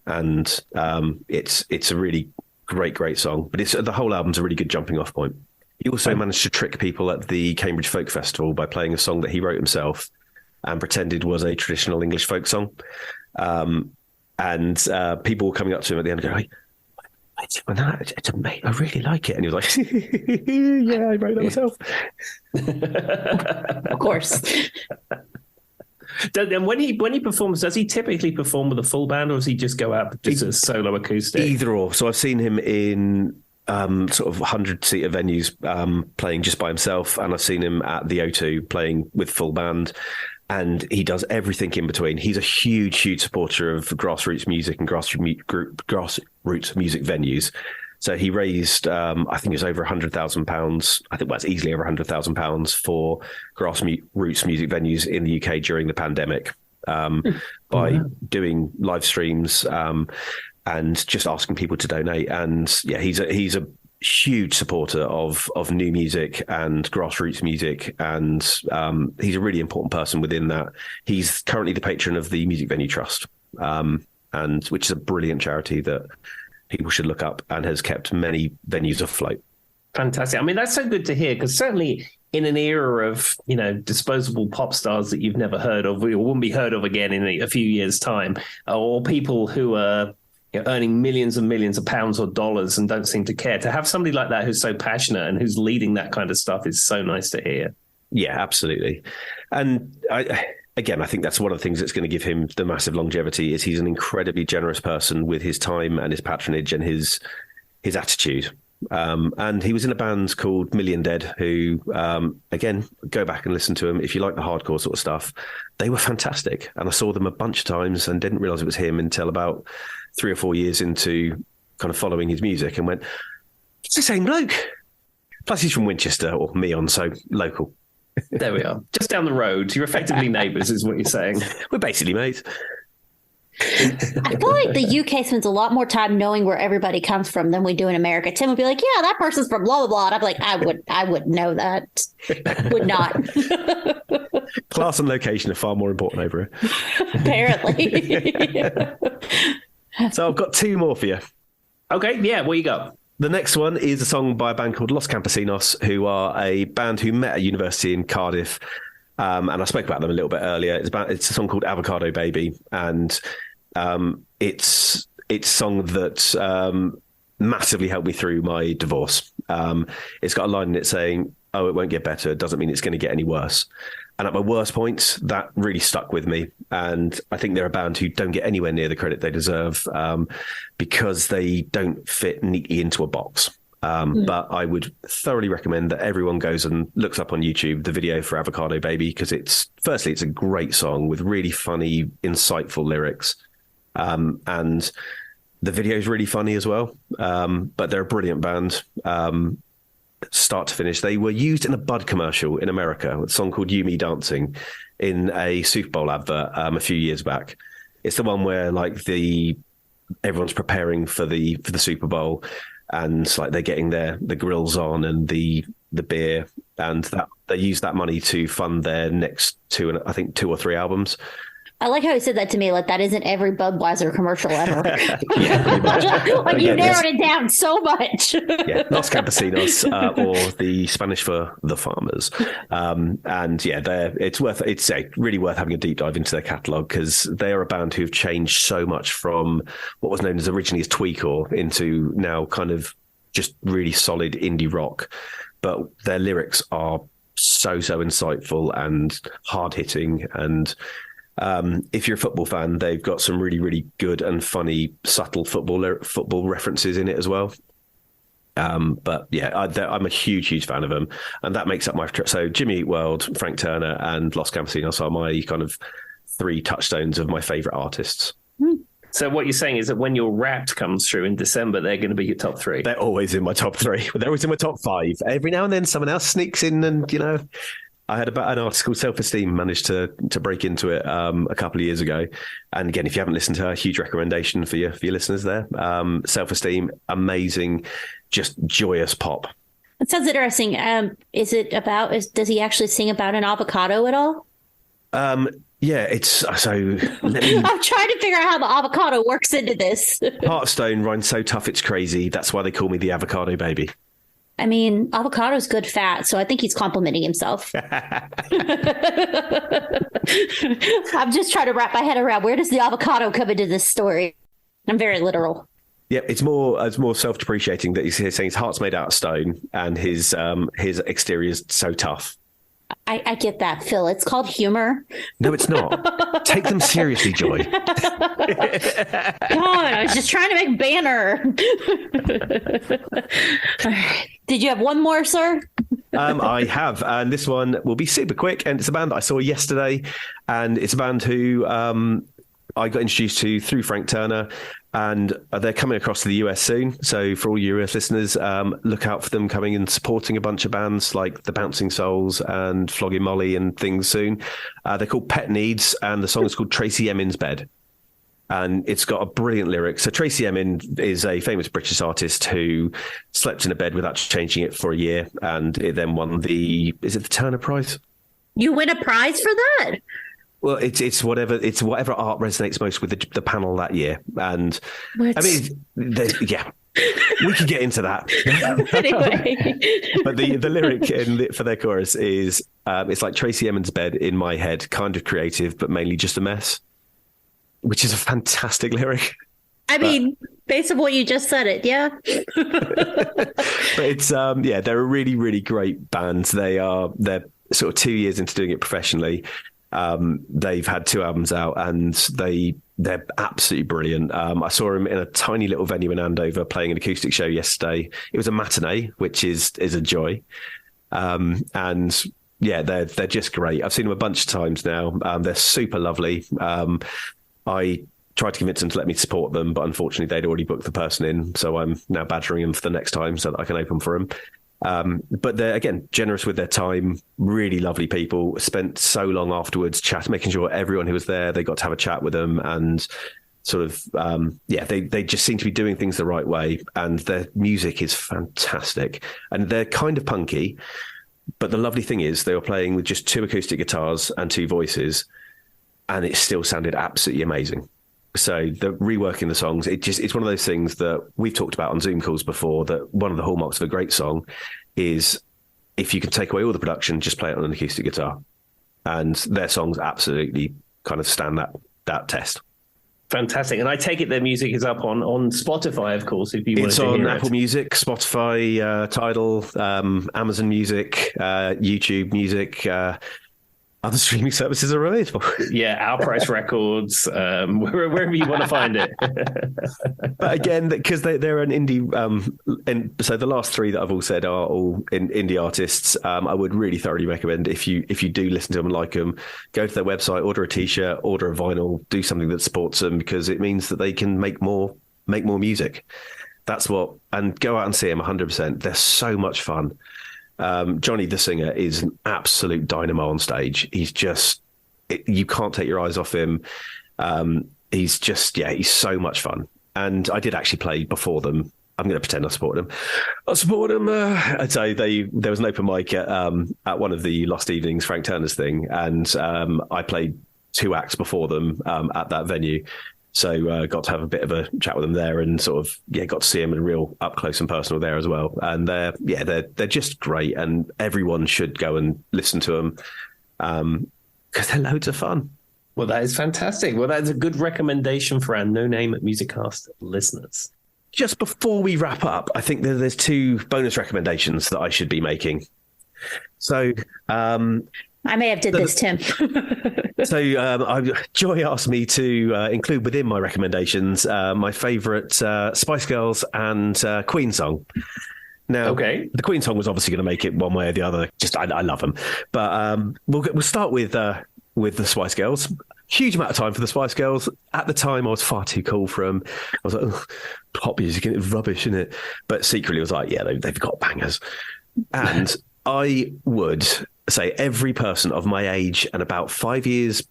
and it's a really great song. But the whole album's a really good jumping off point. He also managed to trick people at the Cambridge Folk Festival by playing a song that he wrote himself and pretended was a traditional English folk song. And people were coming up to him at the end and going, it's amazing. I really like it. And he was like, yeah, I wrote that myself. Of course. And when he performs, does he typically perform with a full band, or does he just go out just as solo acoustic? Either or. So I've seen him in sort of 100-seater venues playing just by himself, and I've seen him at the O2 playing with full band. And he does everything in between. He's a huge supporter of grassroots music and grassroots music venues. So he raised, I think it was over £100,000. I think that's easily over £100,000 for grassroots music venues in the UK during the pandemic by doing live streams and just asking people to donate. And yeah, he's a huge supporter of new music and grassroots music, and he's a really important person within that. He's currently the patron of the Music Venue Trust, and which is a brilliant charity that people should look up and has kept many venues afloat. Fantastic. I mean, that's so good to hear, because certainly in an era of, disposable pop stars that you've never heard of or wouldn't be heard of again in a few years' time, or people who are earning millions and millions of pounds or dollars and don't seem to care, to have somebody like that who's so passionate and who's leading that kind of stuff is so nice to hear. Yeah, absolutely. And I think that's one of the things that's going to give him the massive longevity is he's an incredibly generous person with his time and his patronage and his attitude. And he was in a band called Million Dead, who, again, go back and listen to them. If you like the hardcore sort of stuff, they were fantastic. And I saw them a bunch of times and didn't realize it was him until about 3 or 4 years into kind of following his music, and went, it's the same bloke. Plus he's from Winchester or Meon, so local. There we are. Just down the road. You're effectively neighbours is what you're saying. We're basically mates. I feel like the UK spends a lot more time knowing where everybody comes from than we do in America. Tim would be like, yeah, that person's from blah, blah, blah. And I'm like, I would know that. Would not. Class and location are far more important over here. Apparently. So I've got 2 more for you. Okay, yeah, what you got? The next one is a song by a band called Los Campesinos, who are a band who met at university in Cardiff. And I spoke about them a little bit earlier. It's a song called Avocado Baby. And it's a song that massively helped me through my divorce. It's got a line in it saying, oh, it won't get better. It doesn't mean it's going to get any worse. And at my worst points, that really stuck with me. And I think they're a band who don't get anywhere near the credit they deserve because they don't fit neatly into a box. But I would thoroughly recommend that everyone goes and looks up on YouTube the video for Avocado Baby, because it's a great song with really funny, insightful lyrics. And the video is really funny as well. But they're a brilliant band. Start to finish. They were used in a Bud commercial in America, a song called You Me Dancing, in a Super Bowl advert a few years back. It's the one where like the everyone's preparing for the Super Bowl, and like they're getting the grills on and the beer, and that they use that money to fund their next two or three albums. I like how he said that to me. Like, that isn't every Budweiser commercial ever. Yeah, pretty much. Like, you narrowed it down so much. Yeah, Los Campesinos, or the Spanish for the farmers. And yeah, it's really worth having a deep dive into their catalogue, because they are a band who've changed so much from what was known as originally as tweakcore into now kind of just really solid indie rock. But their lyrics are so insightful and hard hitting, and if you're a football fan, they've got some really, really good and funny, subtle football references in it as well. But yeah, I'm a huge fan of them, and that makes up my trip. So Jimmy Eat World, Frank Turner, and Los Campesinos are my kind of three touchstones of my favourite artists. So what you're saying is that when your Wrapped comes through in December, they're going to be your top three? They're always in my top three. They're always in my top five. Every now and then someone else sneaks in, and I had about an artist called Self-Esteem managed to break into it a couple of years ago. And again, if you haven't listened to her, huge recommendation for your listeners there. Self-Esteem, amazing, just joyous pop. It sounds interesting. Does he actually sing about an avocado at all? Yeah, it's so. I'm trying to figure out how the avocado works into this. Heartstone rhymes so tough it's crazy. That's why they call me the avocado baby. I mean, avocado's good fat, so I think he's complimenting himself. I'm just trying to wrap my head around, where does the avocado come into this story? I'm very literal. Yeah, it's more self-depreciating that he's saying his heart's made out of stone and his exterior is so tough. I get that, Phil. It's called humor. No, it's not. Take them seriously, Joy. God, I was just trying to make banner. All right. Did you have one more, sir? I have, and this one will be super quick. And it's a band that I saw yesterday, and it's a band who I got introduced to through Frank Turner, and they're coming across to the US soon. So for all you US listeners, look out for them coming and supporting a bunch of bands like the Bouncing Souls and Flogging Molly and things soon. They're called Pet Needs, and the song is called Tracy Emin's Bed. And it's got a brilliant lyric. So Tracy Emin is a famous British artist who slept in a bed without changing it for a year, and it then won the Turner Prize? You win a prize for that? Well, it's whatever art resonates most with the panel that year, and I mean, yeah, we could get into that. Anyway, but the lyric for their chorus is it's like Tracy Emin's bed in my head, kind of creative, but mainly just a mess, which is a fantastic lyric. I mean, based on what you just said, yeah. But it's they're a really, really great band. They're sort of 2 years into doing it professionally. They've had 2 albums out, and they're absolutely brilliant. I saw them in a tiny little venue in Andover playing an acoustic show yesterday. It was a matinee, which is a joy. And yeah, they're just great. I've seen them a bunch of times now. They're super lovely. I tried to convince them to let me support them, but unfortunately they'd already booked the person in. So I'm now badgering them for the next time so that I can open for them. But they're, again, generous with their time, really lovely people. Spent so long afterwards making sure everyone who was there, they got to have a chat with them, and sort of, they just seem to be doing things the right way. And their music is fantastic, and they're kind of punky. But the lovely thing is they were playing with just 2 acoustic guitars and 2 voices, and it still sounded absolutely amazing. So the reworking the songs, it's one of those things that we've talked about on Zoom calls before, that one of the hallmarks of a great song is if you can take away all the production, just play it on an acoustic guitar. And their songs absolutely kind of stand that test. Fantastic. And I take it their music is up on Spotify, of course, if you want to hear it. It's on Apple Music, Spotify, Tidal, Amazon Music, YouTube Music, other streaming services are available. Yeah, Our Price Records, wherever you want to find it. But again, because they're an indie, and so the last 3 that I've all said are all indie artists. I would really thoroughly recommend, if you do listen to them and like them, go to their website, order a T-shirt, order a vinyl, do something that supports them, because it means that they can make more music. That's what, and go out and see them 100%. They're so much fun. Johnny, the singer, is an absolute dynamo on stage. He's just, you can't take your eyes off him. He's so much fun. and I did actually play before them. I'm going to pretend I supported them. I'd say there was an open mic at one of the Lost Evenings, Frank Turner's thing, and I played 2 acts before them at that venue. So got to have a bit of a chat with them there, and sort of got to see them in real up close and personal there as well. And they're just great, and everyone should go and listen to them because they're loads of fun. Well, that is fantastic. Well, that's a good recommendation for our No Name at Musiccast listeners. Just before we wrap up, I think that there's 2 bonus recommendations that I should be making. So I may have did this, Tim. Joy asked me to include within my recommendations my favourite Spice Girls and Queen song. Now, the Queen song was obviously going to make it one way or the other. Just I love them, but we'll start with the Spice Girls. Huge amount of time for the Spice Girls. At the time, I was far too cool for them. I was like, pop music, it's rubbish, isn't it? But secretly, I was like, yeah, they've got bangers. And I would say every person of my age and about 5 years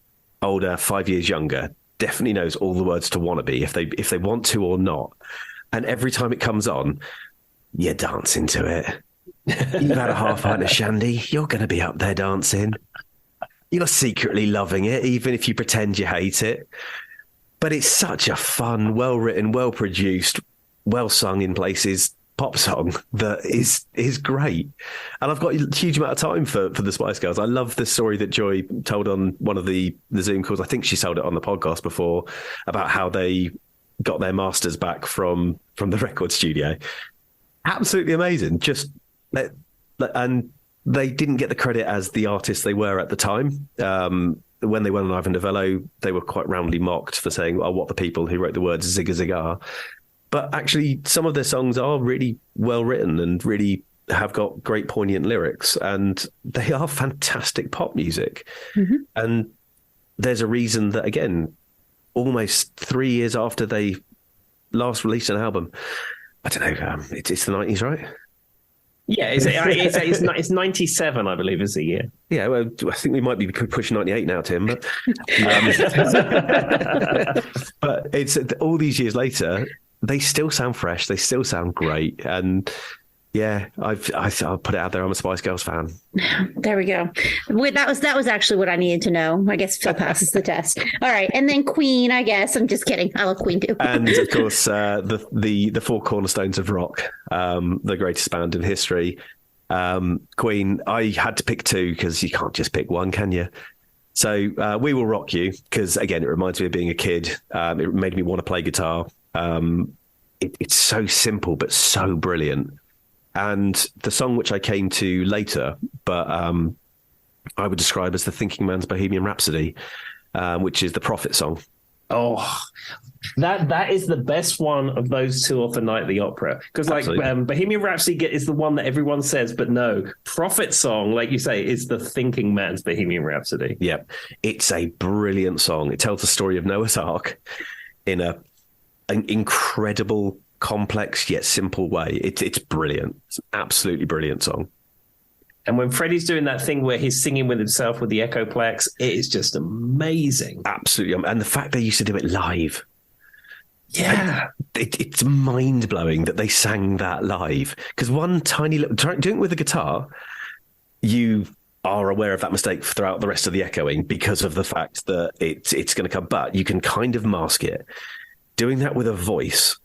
older, 5 years younger, definitely knows all the words to Wannabe if they want to or not. And every time it comes on, you're dancing to it. You've had a half pint of shandy, you're going to be up there dancing. You're secretly loving it, even if you pretend you hate it. But it's such a fun, well-written, well-produced, well-sung in places pop song that is great. And I've got a huge amount of time for the Spice Girls. I love the story that Joy told on one of the Zoom calls. I think she told it on the podcast before about how they got their masters back from the record studio. Absolutely amazing. And they didn't get the credit as the artists they were at the time. When they went on Ivan Novello, they were quite roundly mocked for saying, "Oh, what the people who wrote the words Zigga Zigga." But actually, some of their songs are really well written and really have got great poignant lyrics, and they are fantastic pop music. Mm-hmm. And there's a reason that, again, almost 3 years after they last released an album, I don't know, it's the 90s, right? Yeah, it's 97, I believe, is the year. Yeah, well, I think we might be pushing 98 now, Tim. But, but it's all these years later, they still sound fresh. They still sound great. And yeah, I'll put it out there. I'm a Spice Girls fan. There we go. That was actually what I needed to know. I guess Phil passes the test. All right, and then Queen. I guess I'm just kidding. I love Queen too. And of course, the 4 cornerstones of rock, the greatest band in history. Queen. I had to pick 2 because you can't just pick one, can you? So We Will Rock You, because again, it reminds me of being a kid. It made me want to play guitar. It's so simple but so brilliant. And the song which I came to later, but I would describe as the thinking man's Bohemian Rhapsody, which is the Prophet song. Oh, that is the best one of those 2 off the Night at the Opera. Because Bohemian Rhapsody is the one that everyone says, but no, Prophet song, like you say, is the thinking man's Bohemian Rhapsody. Yeah, it's a brilliant song. It tells the story of Noah's Ark in an incredible, complex yet simple way. It's brilliant. It's an absolutely brilliant song. And when Freddie's doing that thing where he's singing with himself with the Echoplex, it is just amazing. Absolutely. And the fact they used to do it live. Yeah. It's mind-blowing that they sang that live. Because one tiny little... Doing it with a guitar, you are aware of that mistake throughout the rest of the echoing because of the fact that it's going to come. But you can kind of mask it. Doing that with a voice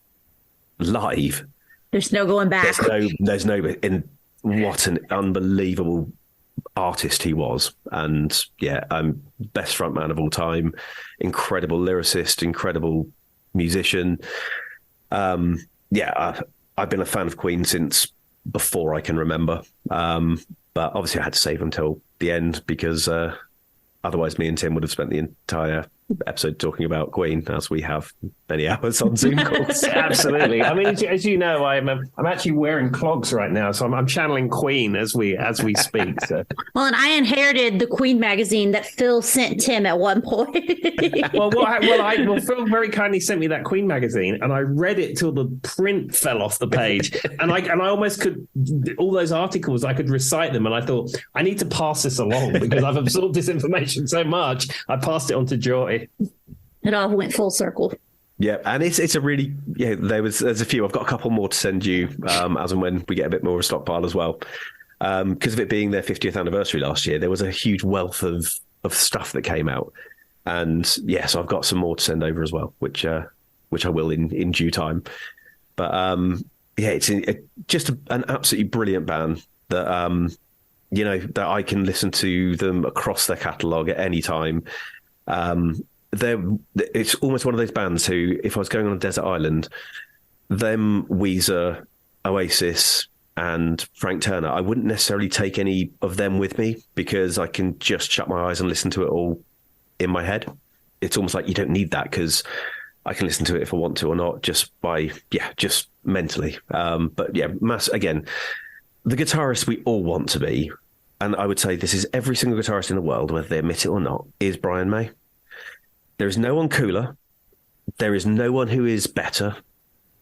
live, there's no going back. There's no. In what an unbelievable artist he was, and yeah, best frontman of all time, incredible lyricist, incredible musician. I've been a fan of Queen since before I can remember, but obviously I had to save him till the end because otherwise me and Tim would have spent the entire episode talking about Queen, as we have many hours on Zoom calls. Absolutely. I mean, as you know, I'm actually wearing clogs right now, so I'm channeling Queen as we speak. So. Well, and I inherited the Queen magazine that Phil sent Tim at one point. Phil very kindly sent me that Queen magazine, and I read it till the print fell off the page, and I almost could, all those articles, I could recite them, and I thought I need to pass this along because I've absorbed this information so much. I passed it on to Joy. It all went full circle. Yeah, and it's a really there's a few. I've got a couple more to send you as and when we get a bit more of a stockpile as well. Because of it being their 50th anniversary last year, there was a huge wealth of stuff that came out, and so I've got some more to send over as well, which I will in due time. But it's just an absolutely brilliant band that that I can listen to them across their catalogue at any time. It's almost one of those bands who, if I was going on a desert island, them, Weezer, Oasis, and Frank Turner, I wouldn't necessarily take any of them with me because I can just shut my eyes and listen to it all in my head. It's almost like you don't need that because I can listen to it if I want to or not, just mentally. Again, the guitarist we all want to be, and I would say this is every single guitarist in the world, whether they admit it or not, is Brian May. There is no one cooler. There is no one who is better.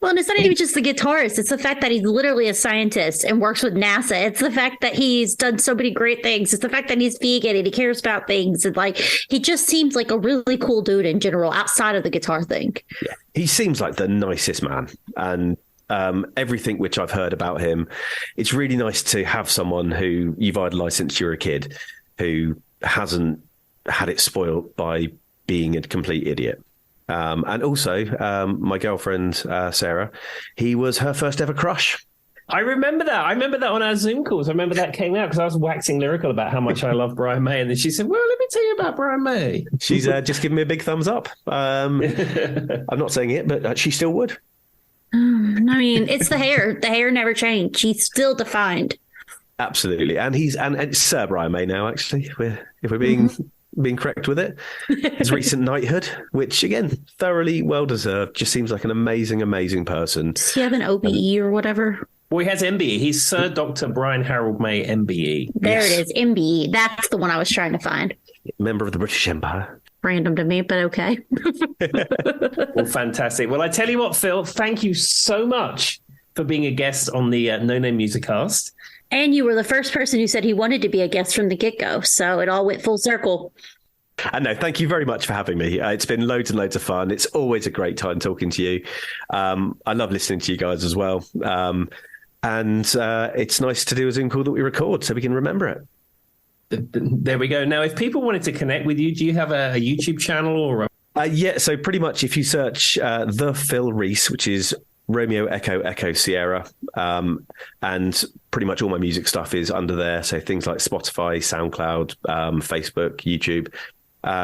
Well, and it's not even just the guitarist. It's the fact that he's literally a scientist and works with NASA. It's the fact that he's done so many great things. It's the fact that he's vegan and he cares about things. And he just seems like a really cool dude in general, outside of the guitar thing. Yeah, he seems like the nicest man. And everything which I've heard about him, it's really nice to have someone who you've idolized since you were a kid, who hasn't had it spoiled by being a complete idiot. And also, my girlfriend, Sarah, he was her first ever crush. I remember that. I remember that on our Zoom calls. I remember that came out because I was waxing lyrical about how much I love Brian May. And then she said, well, let me tell you about Brian May. She's just given me a big thumbs up. I'm not saying it, but she still would. I mean, it's the hair. The hair never changed. He's still defined. Absolutely. And it's Sir Brian May now, actually, if we're being correct with it. His recent knighthood, which again, thoroughly well deserved, just seems like an amazing, amazing person. Does he have an OBE or whatever? Well, he has MBE. He's Sir Dr. Brian Harold May, MBE. There it is, MBE. That's the one I was trying to find. Member of the British Empire. Random to me, but okay. Well, fantastic. Well, I tell you what, Phil, thank you so much for being a guest on the No Name Musicast. And you were the first person who said he wanted to be a guest from the get-go, so it all went full circle. And no, thank you very much for having me. It's been loads and loads of fun. It's always a great time talking to you. I love listening to you guys as well. And it's nice to do a Zoom call that we record so we can remember it. There we go. Now, if people wanted to connect with you, do you have a YouTube channel or so pretty much if you search the Phil Rees, which is Romeo Echo Echo Sierra, and pretty much all my music stuff is under there. So things like Spotify, SoundCloud, Facebook, YouTube,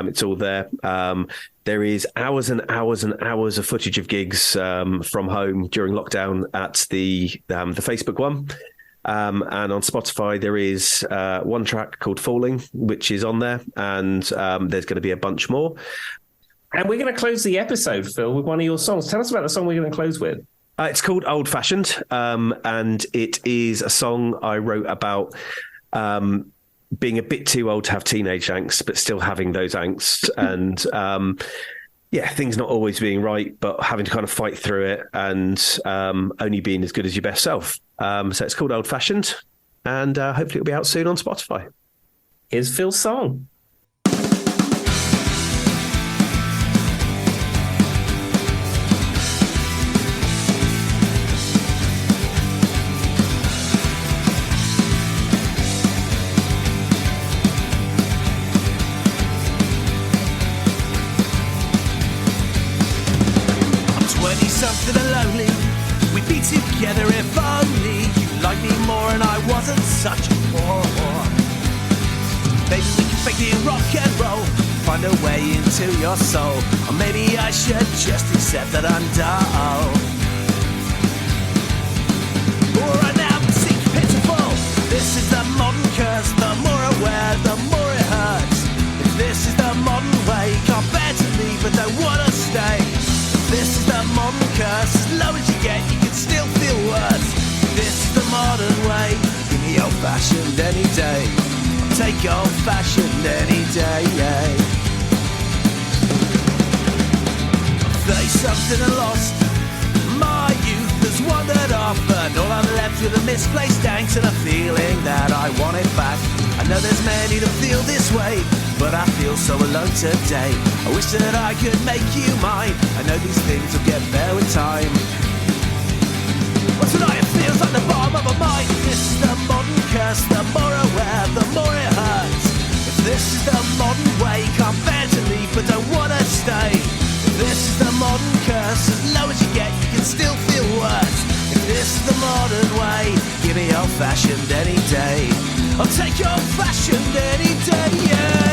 it's all there. There is hours and hours and hours of footage of gigs from home during lockdown at the Facebook one. And on Spotify, there is one track called Falling, which is on there. And there's going to be a bunch more. And we're going to close the episode, Phil, with one of your songs. Tell us about the song we're going to close with. It's called Old Fashioned, and it is a song I wrote about being a bit too old to have teenage angst, but still having those angsts. And things not always being right, but having to kind of fight through it and only being as good as your best self. So it's called Old Fashioned, and hopefully it'll be out soon on Spotify. Here's Phil's song. 20-something and lonely, we'd be together if only you liked me more and I wasn't such a bore. Maybe we can fake it rock and roll, find a way into your soul. Or maybe I should just accept that I'm dull. All right now it seems pitiful. This is the modern curse. The more aware, the more it hurts. If this is the modern way, can't bear to leave but don't wanna stay. This is the modern curse. As low as you get, you can still feel worse. This is the modern way. Give me old-fashioned any day. I'll take old-fashioned any day. 30-something and lost. My youth has wandered off, and all I'm left left with a misplaced angst and a feeling that I want it back. I know there's many that feel this way, but I feel so alone today. I wish that I could make you mine. I know these things will get better with time. But tonight it feels like the bottom of my mind. This is the modern curse, the more aware, the more it hurts. If this is the modern way, can't bear to leave but don't wanna stay. If this is the modern curse, as low as you get, you can still feel worse. If this is the modern way, give me old-fashioned any day. I'll take old-fashioned any day, yeah.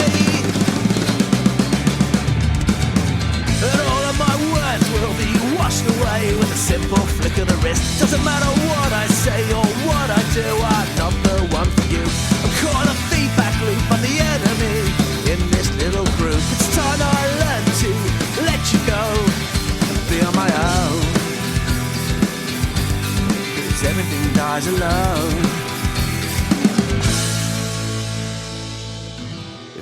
And all of my words will be washed away with a simple flick of the wrist. Doesn't matter what I say or what I do, I'm not the one for you. I'm caught in a feedback loop, I'm the enemy in this little group. It's time I learn to let you go and be on my own, because everything dies alone.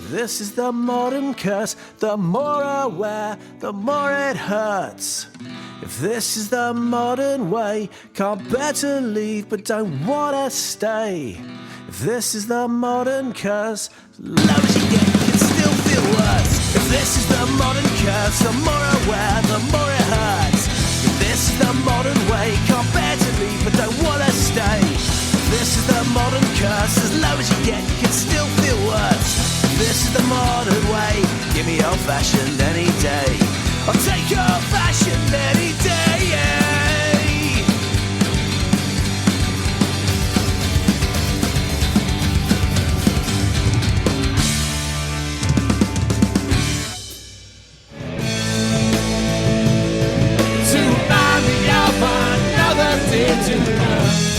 This is the modern curse, the more aware, the more it hurts. If this is the modern way, can't bear to leave but don't wanna stay. If this is the modern curse, low as you get, you can still feel worse. If this is the modern curse, the more aware, the more it hurts. If this is the modern way, can't bear to leave but don't wanna stay. If this is the modern curse, as low as you get, you can still feel worse. This is the modern way, give me old-fashioned any day. I'll take old-fashioned any day, yeah. To remind me of another day to come.